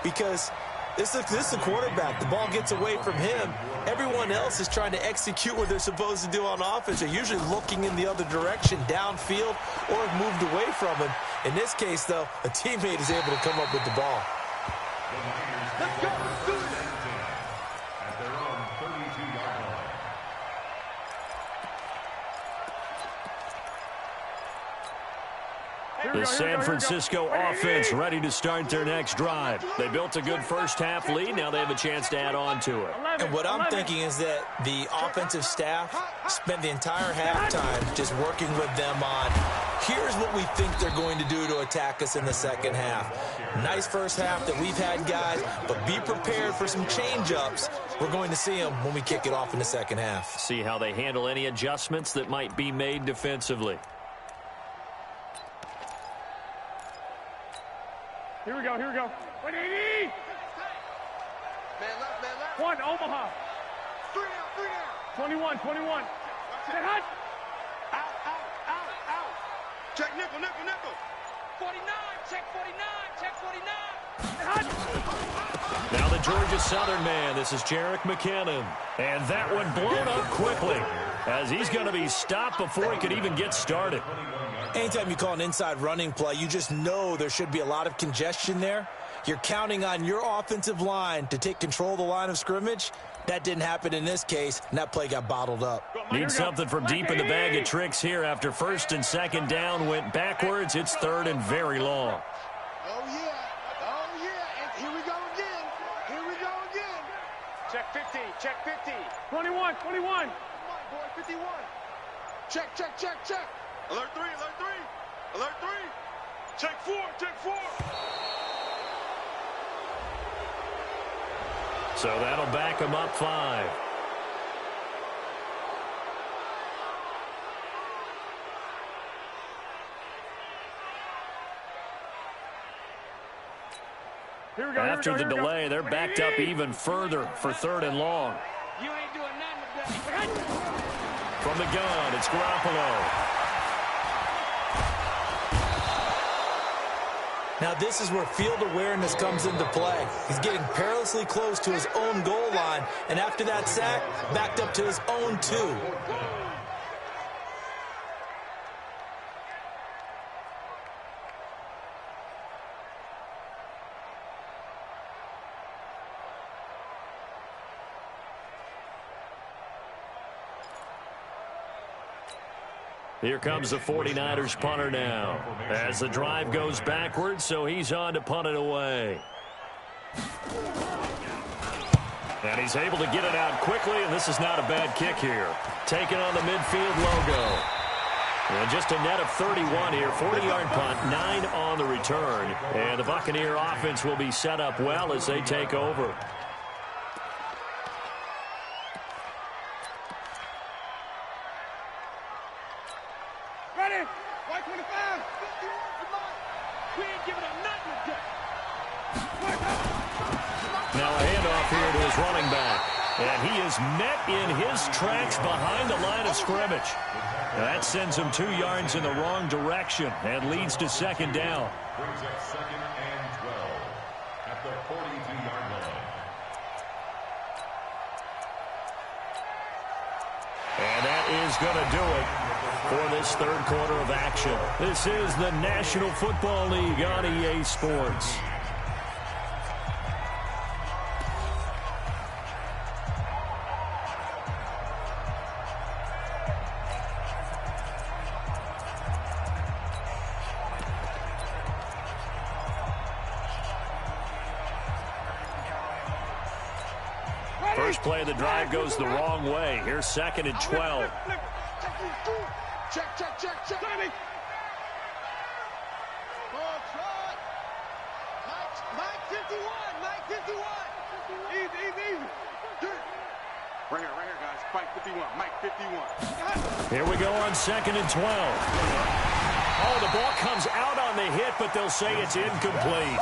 Because this is the quarterback. The ball gets away from him. Everyone else is trying to execute what they're supposed to do on offense. They're usually looking in the other direction, downfield, or have moved away from him. In this case, though, a teammate is able to come up with the ball. Let's go. At their own 32-yard line. The San Francisco offense ready to start their next drive. They built a good first-half lead. Now they have a chance to add on to it. And what I'm thinking is that the offensive staff spent the entire halftime just working with them on, here's what we think they're going to do to attack us in the second half. Nice first half that we've had, guys, but be prepared for some change-ups. We're going to see them when we kick it off in the second half. See how they handle any adjustments that might be made defensively. Here we go, here we go. 180! Man left, man left. One, Omaha. 3 down, 21. 3 down. Say hot. Out. Check nickel. 49, check 49, check 49. Say hot. Now the Georgia Southern man, this is Jerick McKinnon. And that one blown up quickly as he's going to be stopped before he could even get started. Anytime you call an inside running play, you just know there should be a lot of congestion there. You're counting on your offensive line to take control of the line of scrimmage. That didn't happen in this case, and that play got bottled up. Need something from deep in the bag of tricks here after first and second down went backwards. It's third and very long. Oh, yeah. And here we go again. Check 50, check 50. 21. Come on, boy, 51. Check. Alert 3. Check 4. So that'll back him up 5. Here we go. After the delay, they're backed up even further for third and long. You ain't doing nothing with that. From the gun, it's Garoppolo. Now this is where field awareness comes into play. He's getting perilously close to his own goal line, and after that sack, backed up to his own 2. Here comes the 49ers punter now as the drive goes backwards, so he's on to punt it away. And he's able to get it out quickly, and this is not a bad kick here. Taking on the midfield logo. And just a net of 31 here, 40-yard punt, 9 on the return. And the Buccaneer offense will be set up well as they take over. Ready. White 25. We ain't giving up nothing with that. Now a handoff here to his running back. And he is met in his tracks behind the line of scrimmage. That sends him 2 yards in the wrong direction and leads to second down. Brings up second and 12 at the 42-yard line. And that is going to do it for this third quarter of action. This is the National Football League on EA Sports. First play of the drive goes the wrong way. Here's second and 12. Check. Mike 51. Easy. Right here, guys. Mike 51. Mike 51. Here we go on second and 12. Oh, the ball comes out on the hit, but they'll say it's incomplete.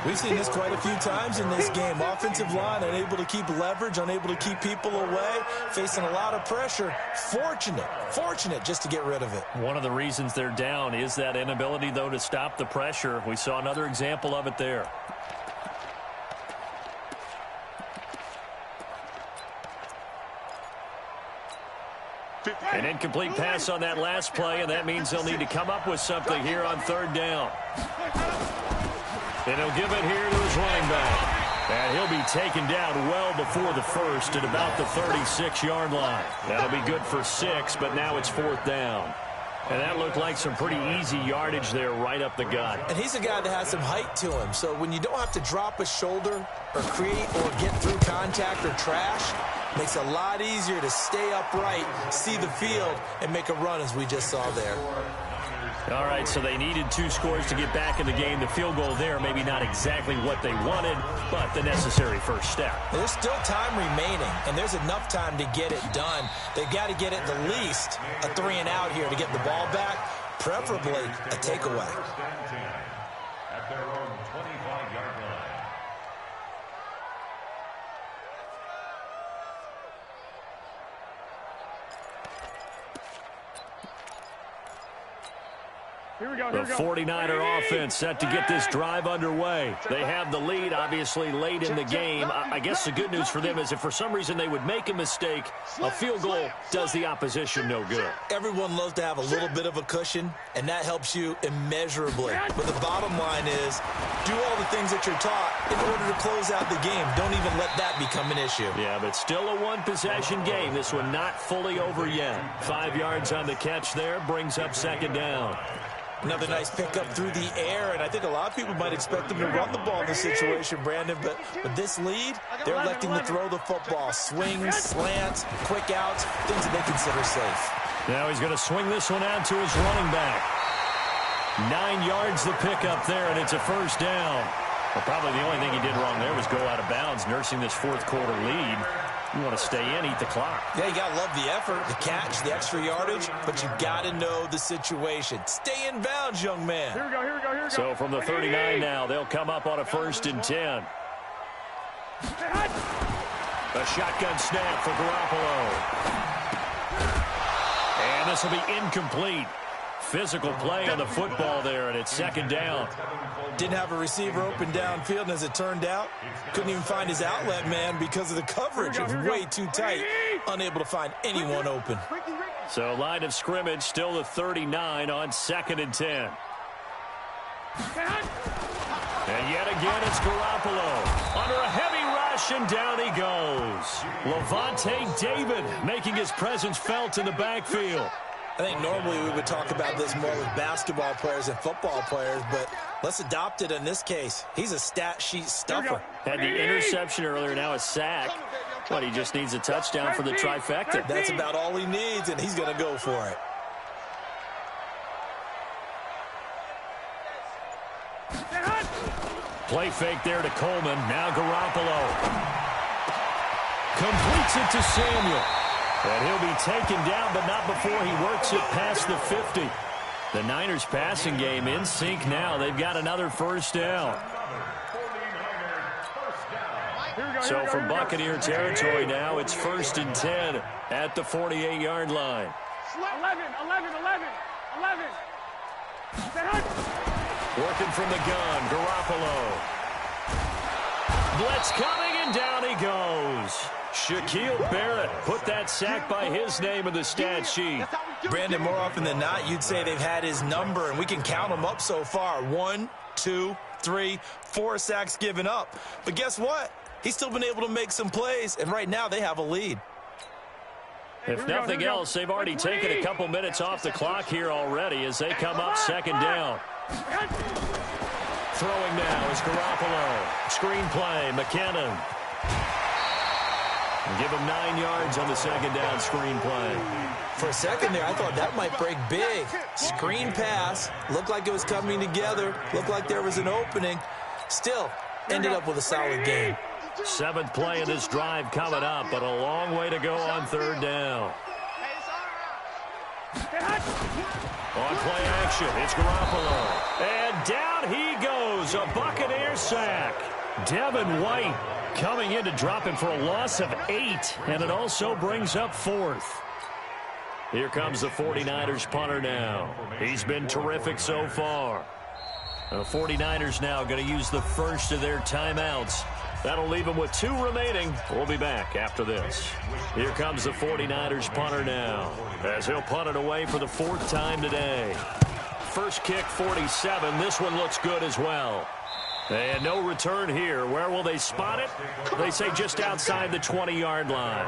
We've seen this quite a few times in this game. Offensive line unable to keep leverage, unable to keep people away, facing a lot of pressure. Fortunate just to get rid of it. One of the reasons they're down is that inability, though, to stop the pressure. We saw another example of it there. An incomplete pass on that last play, and that means they'll need to come up with something here on third down. And he'll give it here to his running back. And he'll be taken down well before the first at about the 36-yard line. That'll be good for 6, but now it's fourth down. And that looked like some pretty easy yardage there right up the gut. And he's a guy that has some height to him. So when you don't have to drop a shoulder or create or get through contact or trash, makes it a lot easier to stay upright, see the field, and make a run as we just saw there. All right, so they needed 2 scores to get back in the game. The field goal there, maybe not exactly what they wanted, but the necessary first step. There's still time remaining, and there's enough time to get it done. They've got to get at the least a 3-and-out here to get the ball back, preferably a takeaway. At their own 25-yard line. The 49er offense set to get this drive underway. They have the lead, obviously, late in the game. I guess the good news for them is if for some reason they would make a mistake, a field goal does the opposition no good. Everyone loves to have a little bit of a cushion, and that helps you immeasurably. But the bottom line is, do all the things that you're taught in order to close out the game. Don't even let that become an issue. Yeah, but still a one-possession game. This one not fully over yet. 5 yards on the catch there, brings up second down. Another nice pickup through the air, and I think a lot of people might expect them to run the ball in this situation, Brandon, but with this lead, they're electing to throw the football. Swings, slants, quick outs, things that they consider safe. Now he's going to swing this one out to his running back. 9 yards the pickup there, and it's a first down. Well, probably the only thing he did wrong there was go out of bounds, nursing this fourth quarter lead. You want to stay in, eat the clock. Yeah, you got to love the effort, the catch, the extra yardage, but you got to know the situation. Stay in bounds, young man. Here we go. So from the 39 now, they'll come up on a 1st and 10. A shotgun snap for Garoppolo. And this will be incomplete. Physical play on the football there, and it's second down. Didn't have a receiver open downfield, and as it turned out, couldn't even find his outlet man because of the coverage. It was way too tight, unable to find anyone open. So line of scrimmage, still the 39 on 2nd and 10. And yet again, it's Garoppolo under a heavy rush, and down he goes. Levante David making his presence felt in the backfield. I think normally we would talk about this more with basketball players and football players, but let's adopt it in this case. He's a stat sheet stuffer. Had the interception earlier, now a sack. But he just needs a touchdown for the trifecta. That's about all he needs, and he's going to go for it. Play fake there to Coleman. Now Garoppolo completes it to Samuel. And he'll be taken down, but not before he works it past the 50. The Niners passing game in sync now. They've got another first down. So from Buccaneer territory now, it's 1st and 10 at the 48-yard line. 11. Working from the gun, Garoppolo. Blitz coming, and down he goes. Shaquille Barrett put that sack by his name in the stat sheet. Brandon, more often than not, you'd say they've had his number, and we can count them up so far. 1, 2, 3, 4 sacks given up. But guess what? He's still been able to make some plays, and right now they have a lead. If nothing else, they've already taken a couple minutes off the clock here already as they come up second down. Throwing now is Garoppolo. Screen play, McKinnon. Give him 9 yards on the second down screen play. For a second there, I thought that might break big. Screen pass. Looked like it was coming together. Looked like there was an opening. Still, ended up with a solid game. 7th play of this drive coming up, but a long way to go on third down. On play action, it's Garoppolo. And down he goes, a Buccaneer sack. Devin White coming in to drop him for a loss of 8, and it also brings up 4th. Here comes the 49ers punter now. He's been terrific so far. The 49ers now going to use the first of their timeouts. That'll leave them with 2 remaining. We'll be back after this. Here comes the 49ers punter now, as he'll punt it away for the 4th time today. First kick, 47. This one looks good as well. And no return here. Where will they spot it? They say just outside the 20-yard line.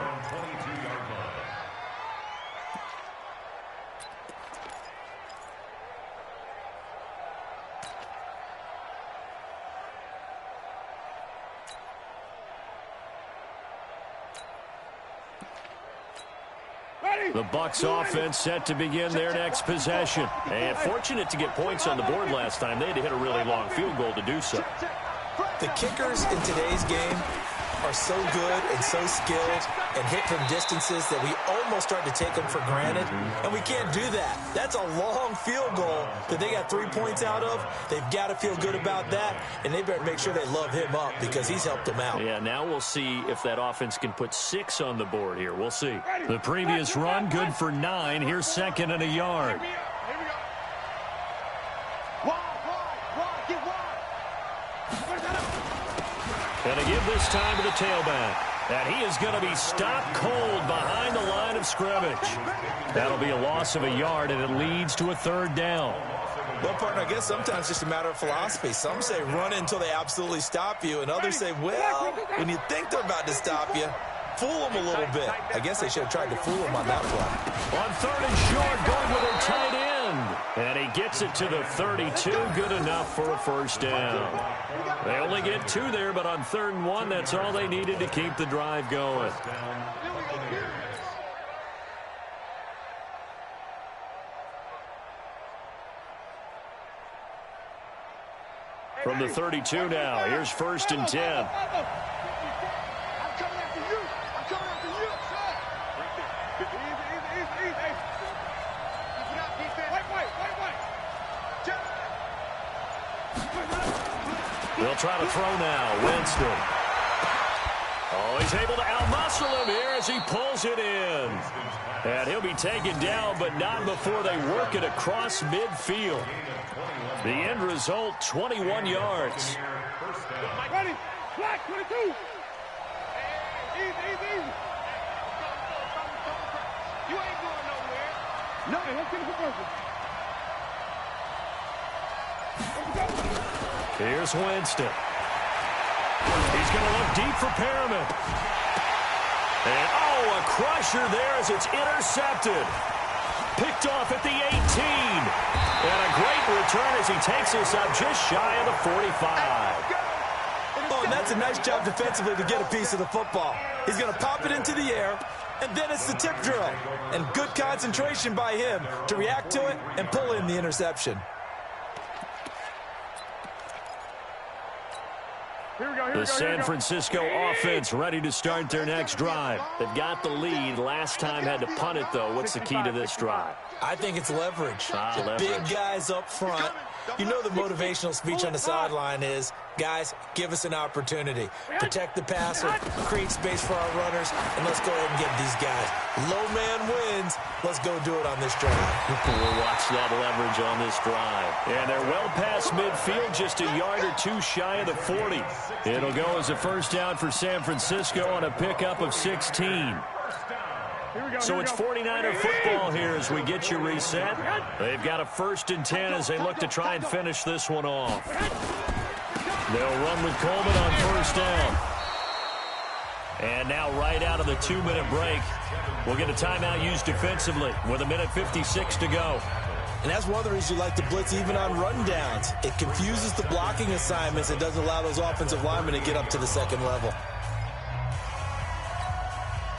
The Bucs offense set to begin their next possession. And fortunate to get points on the board last time. They had to hit a really long field goal to do so. The kickers in today's game are so good and so skilled and hit from distances that we almost start to take them for granted. And we can't do that. That's a long field goal that they got 3 points out of. They've got to feel good about that, and they better make sure they love him up because he's helped them out. Yeah, now we'll see if that offense can put 6 on the board here. We'll see. The previous run, good for 9. Here's 2nd and a yard. And to give this time to the tailback. And he is going to be stopped cold behind the line of scrimmage. That'll be a loss of a yard, and it leads to a 3rd down. Well, partner, I guess sometimes it's just a matter of philosophy. Some say run until they absolutely stop you, and others say, well, when you think they're about to stop you, fool them a little bit. I guess they should have tried to fool them on that play. On 3rd and short, going with their tight end. And he gets it to the 32. Good enough for a 1st down. They only get 2 there, but on 3rd and 1, that's all they needed to keep the drive going. From the 32 now, here's 1st and 10. They'll try to throw now. Winston. Oh, he's able to outmuscle him here as he pulls it in. And he'll be taken down, but not before they work it across midfield. The end result, 21 yards. Ready? Black 22. Easy. You ain't going nowhere. No, let's get it for person. Here's Winston. He's going to look deep for Perriman. And, oh, a crusher there as it's intercepted. Picked off at the 18. And a great return as he takes this up just shy of the 45. Oh, and that's a nice job defensively to get a piece of the football. He's going to pop it into the air, and then it's the tip drill. And good concentration by him to react to it and pull in the interception. The San Francisco offense ready to start their next drive. They've got the lead. Last time had to punt it, though. What's the key to this drive? I think it's leverage. The leverage. Big guys up front. You know the motivational speech on the sideline is, guys, give us an opportunity. Protect the passer, create space for our runners, and let's go ahead and get these guys. Low man wins. Let's go do it on this drive. We'll watch that leverage on this drive. And they're well past midfield, just a yard or 2 shy of the 40. It'll go as a 1st down for San Francisco on a pickup of 16. So it's 49er football here as we get you reset. They've got a 1st and 10 as they look to try and finish this one off. They'll run with Coleman on 1st down. And now right out of the 2-minute break, we'll get a timeout used defensively with 1:56 to go. And that's one of the reasons you like to blitz even on rundowns. It confuses the blocking assignments. It doesn't allow those offensive linemen to get up to the 2nd level.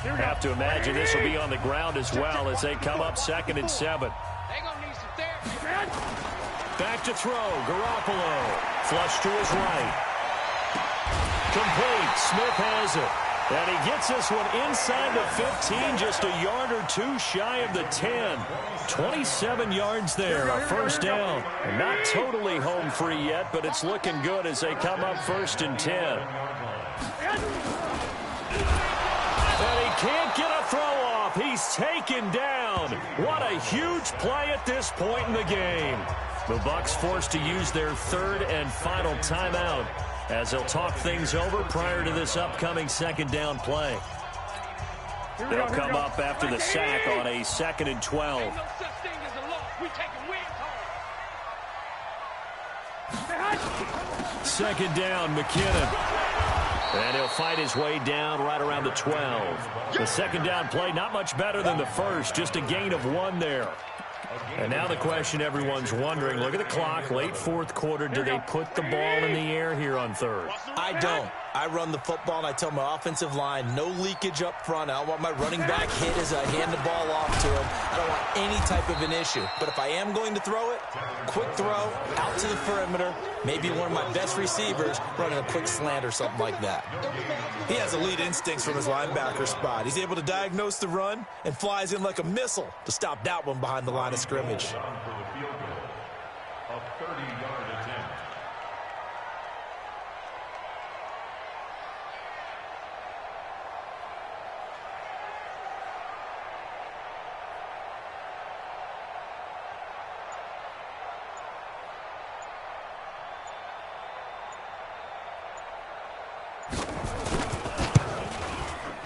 I have to imagine this will be on the ground as well as they come up 2nd and 7. They gonna need some therapy. Back to throw. Garoppolo. Flush to his right. Complete. Smith has it. And he gets this one inside the 15, just a yard or two shy of the 10. 27 yards there, a first down. And not totally home free yet, but it's looking good as they come up 1st and 10. And he can't get a throw off. He's taken down. What a huge play at this point in the game. The Bucs forced to use their 3rd and final timeout as they'll talk things over prior to this upcoming 2nd down play. They'll come up after the sack on a 2nd and 12. Ain't no such thing as a loss. We taking wins home. 2nd down, McKinnon. And he'll fight his way down right around the 12. The 2nd down play, not much better than the first, just a gain of 1 there. And now the question everyone's wondering, look at the clock, late 4th quarter, do they put the ball in the air here on 3rd? I don't. I run the football, and I tell my offensive line, no leakage up front. I don't want my running back hit as I hand the ball off to him. I don't want any type of an issue. But if I am going to throw it, quick throw, out to the perimeter, maybe one of my best receivers running a quick slant or something like that. He has elite instincts from his linebacker spot. He's able to diagnose the run and flies in like a missile to stop that one behind the line of scrimmage. For the field goal, a 30-yard attempt.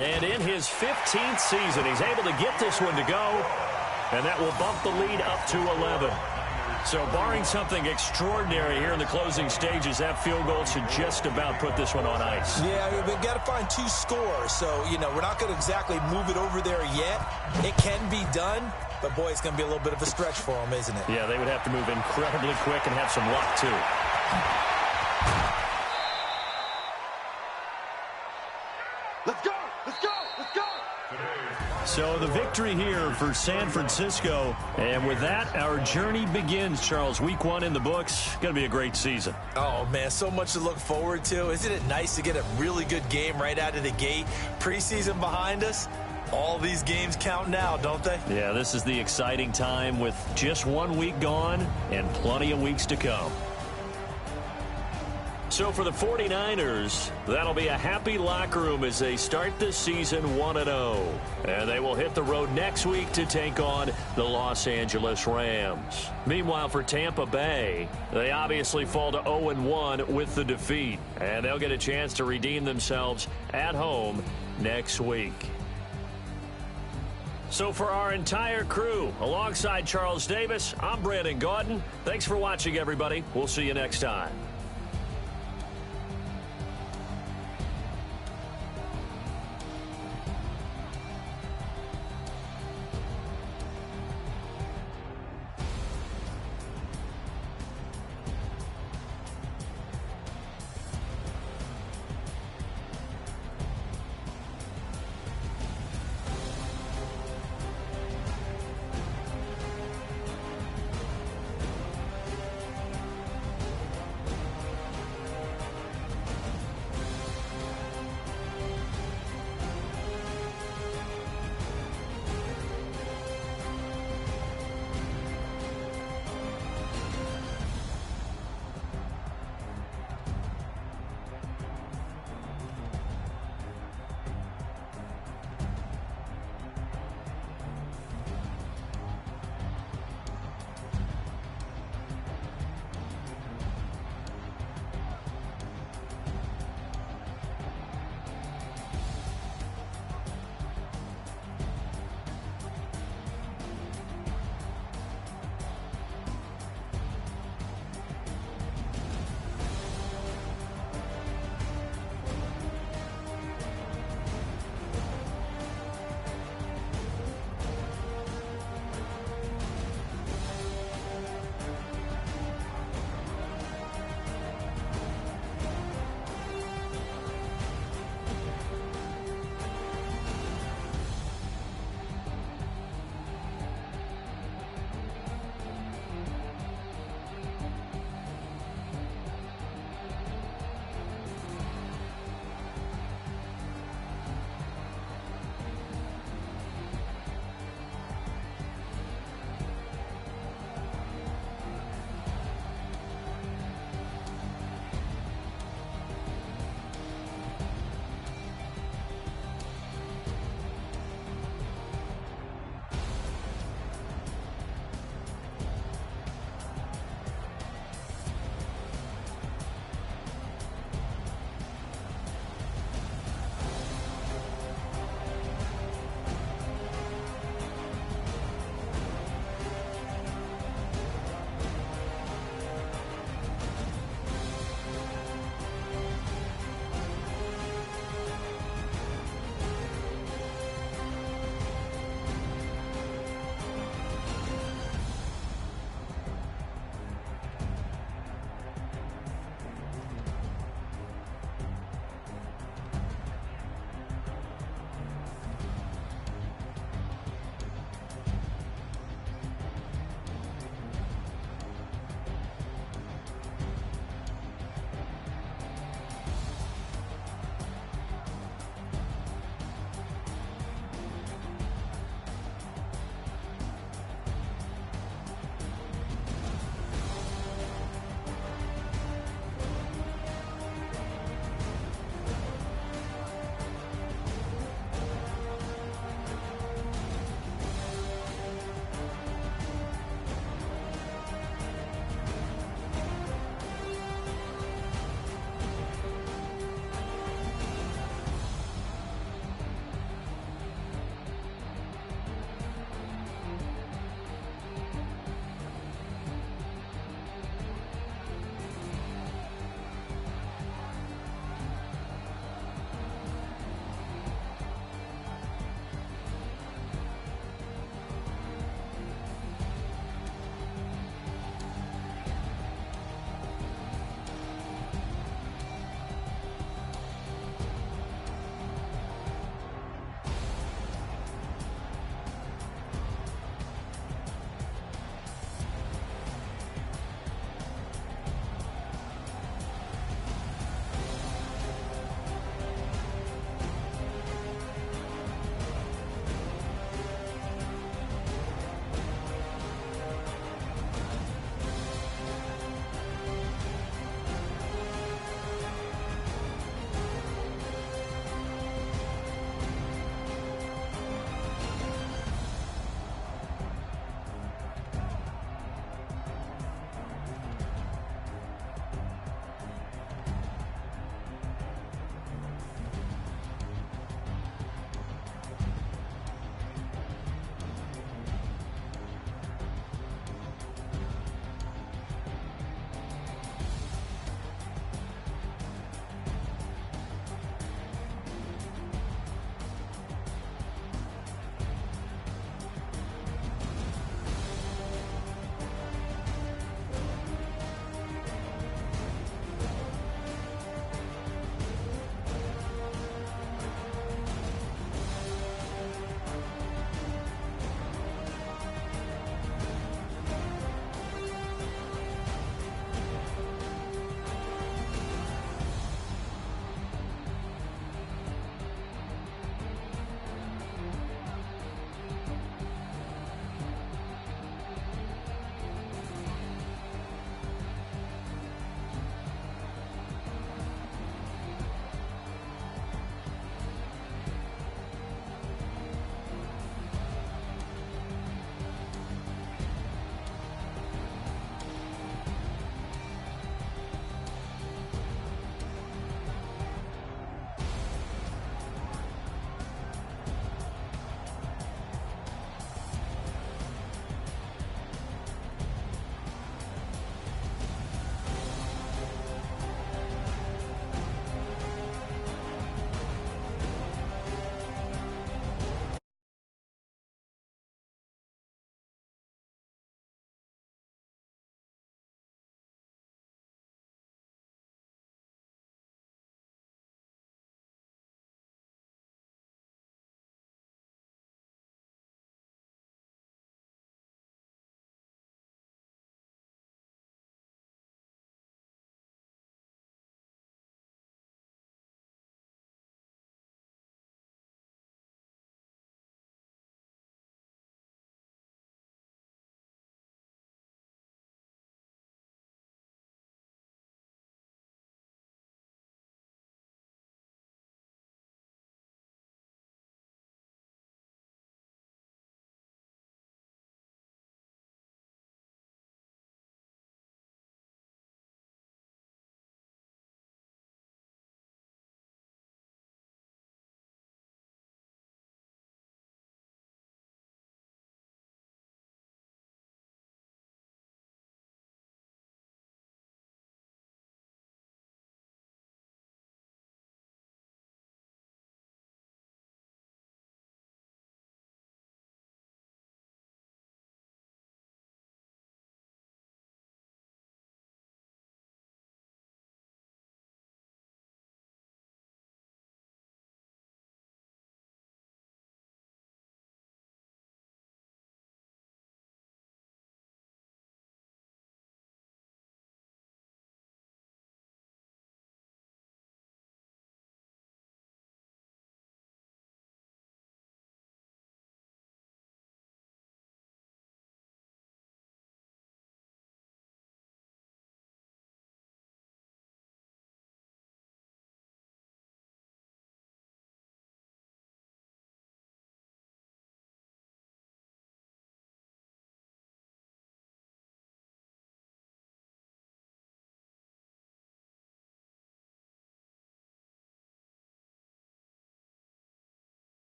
And in his 15th season, he's able to get this one to go, and that will bump the lead up to 11. So barring something extraordinary here in the closing stages, that field goal should just about put this one on ice. Yeah, we've got to find 2 scores. So, we're not going to exactly move it over there yet. It can be done, but, boy, it's going to be a little bit of a stretch for them, isn't it? Yeah, they would have to move incredibly quick and have some luck, too. Let's go! Let's go! Let's go! So the victory here for San Francisco. And with that, our journey begins, Charles. Week 1 in the books. Going to be a great season. Oh, man, so much to look forward to. Isn't it nice to get a really good game right out of the gate? Preseason behind us. All these games count now, don't they? Yeah, this is the exciting time with just 1 week gone and plenty of weeks to come. So for the 49ers, that'll be a happy locker room as they start the season 1-0. And they will hit the road next week to take on the Los Angeles Rams. Meanwhile, for Tampa Bay, they obviously fall to 0-1 with the defeat. And they'll get a chance to redeem themselves at home next week. So for our entire crew, alongside Charles Davis, I'm Brandon Gaudin. Thanks for watching, everybody. We'll see you next time.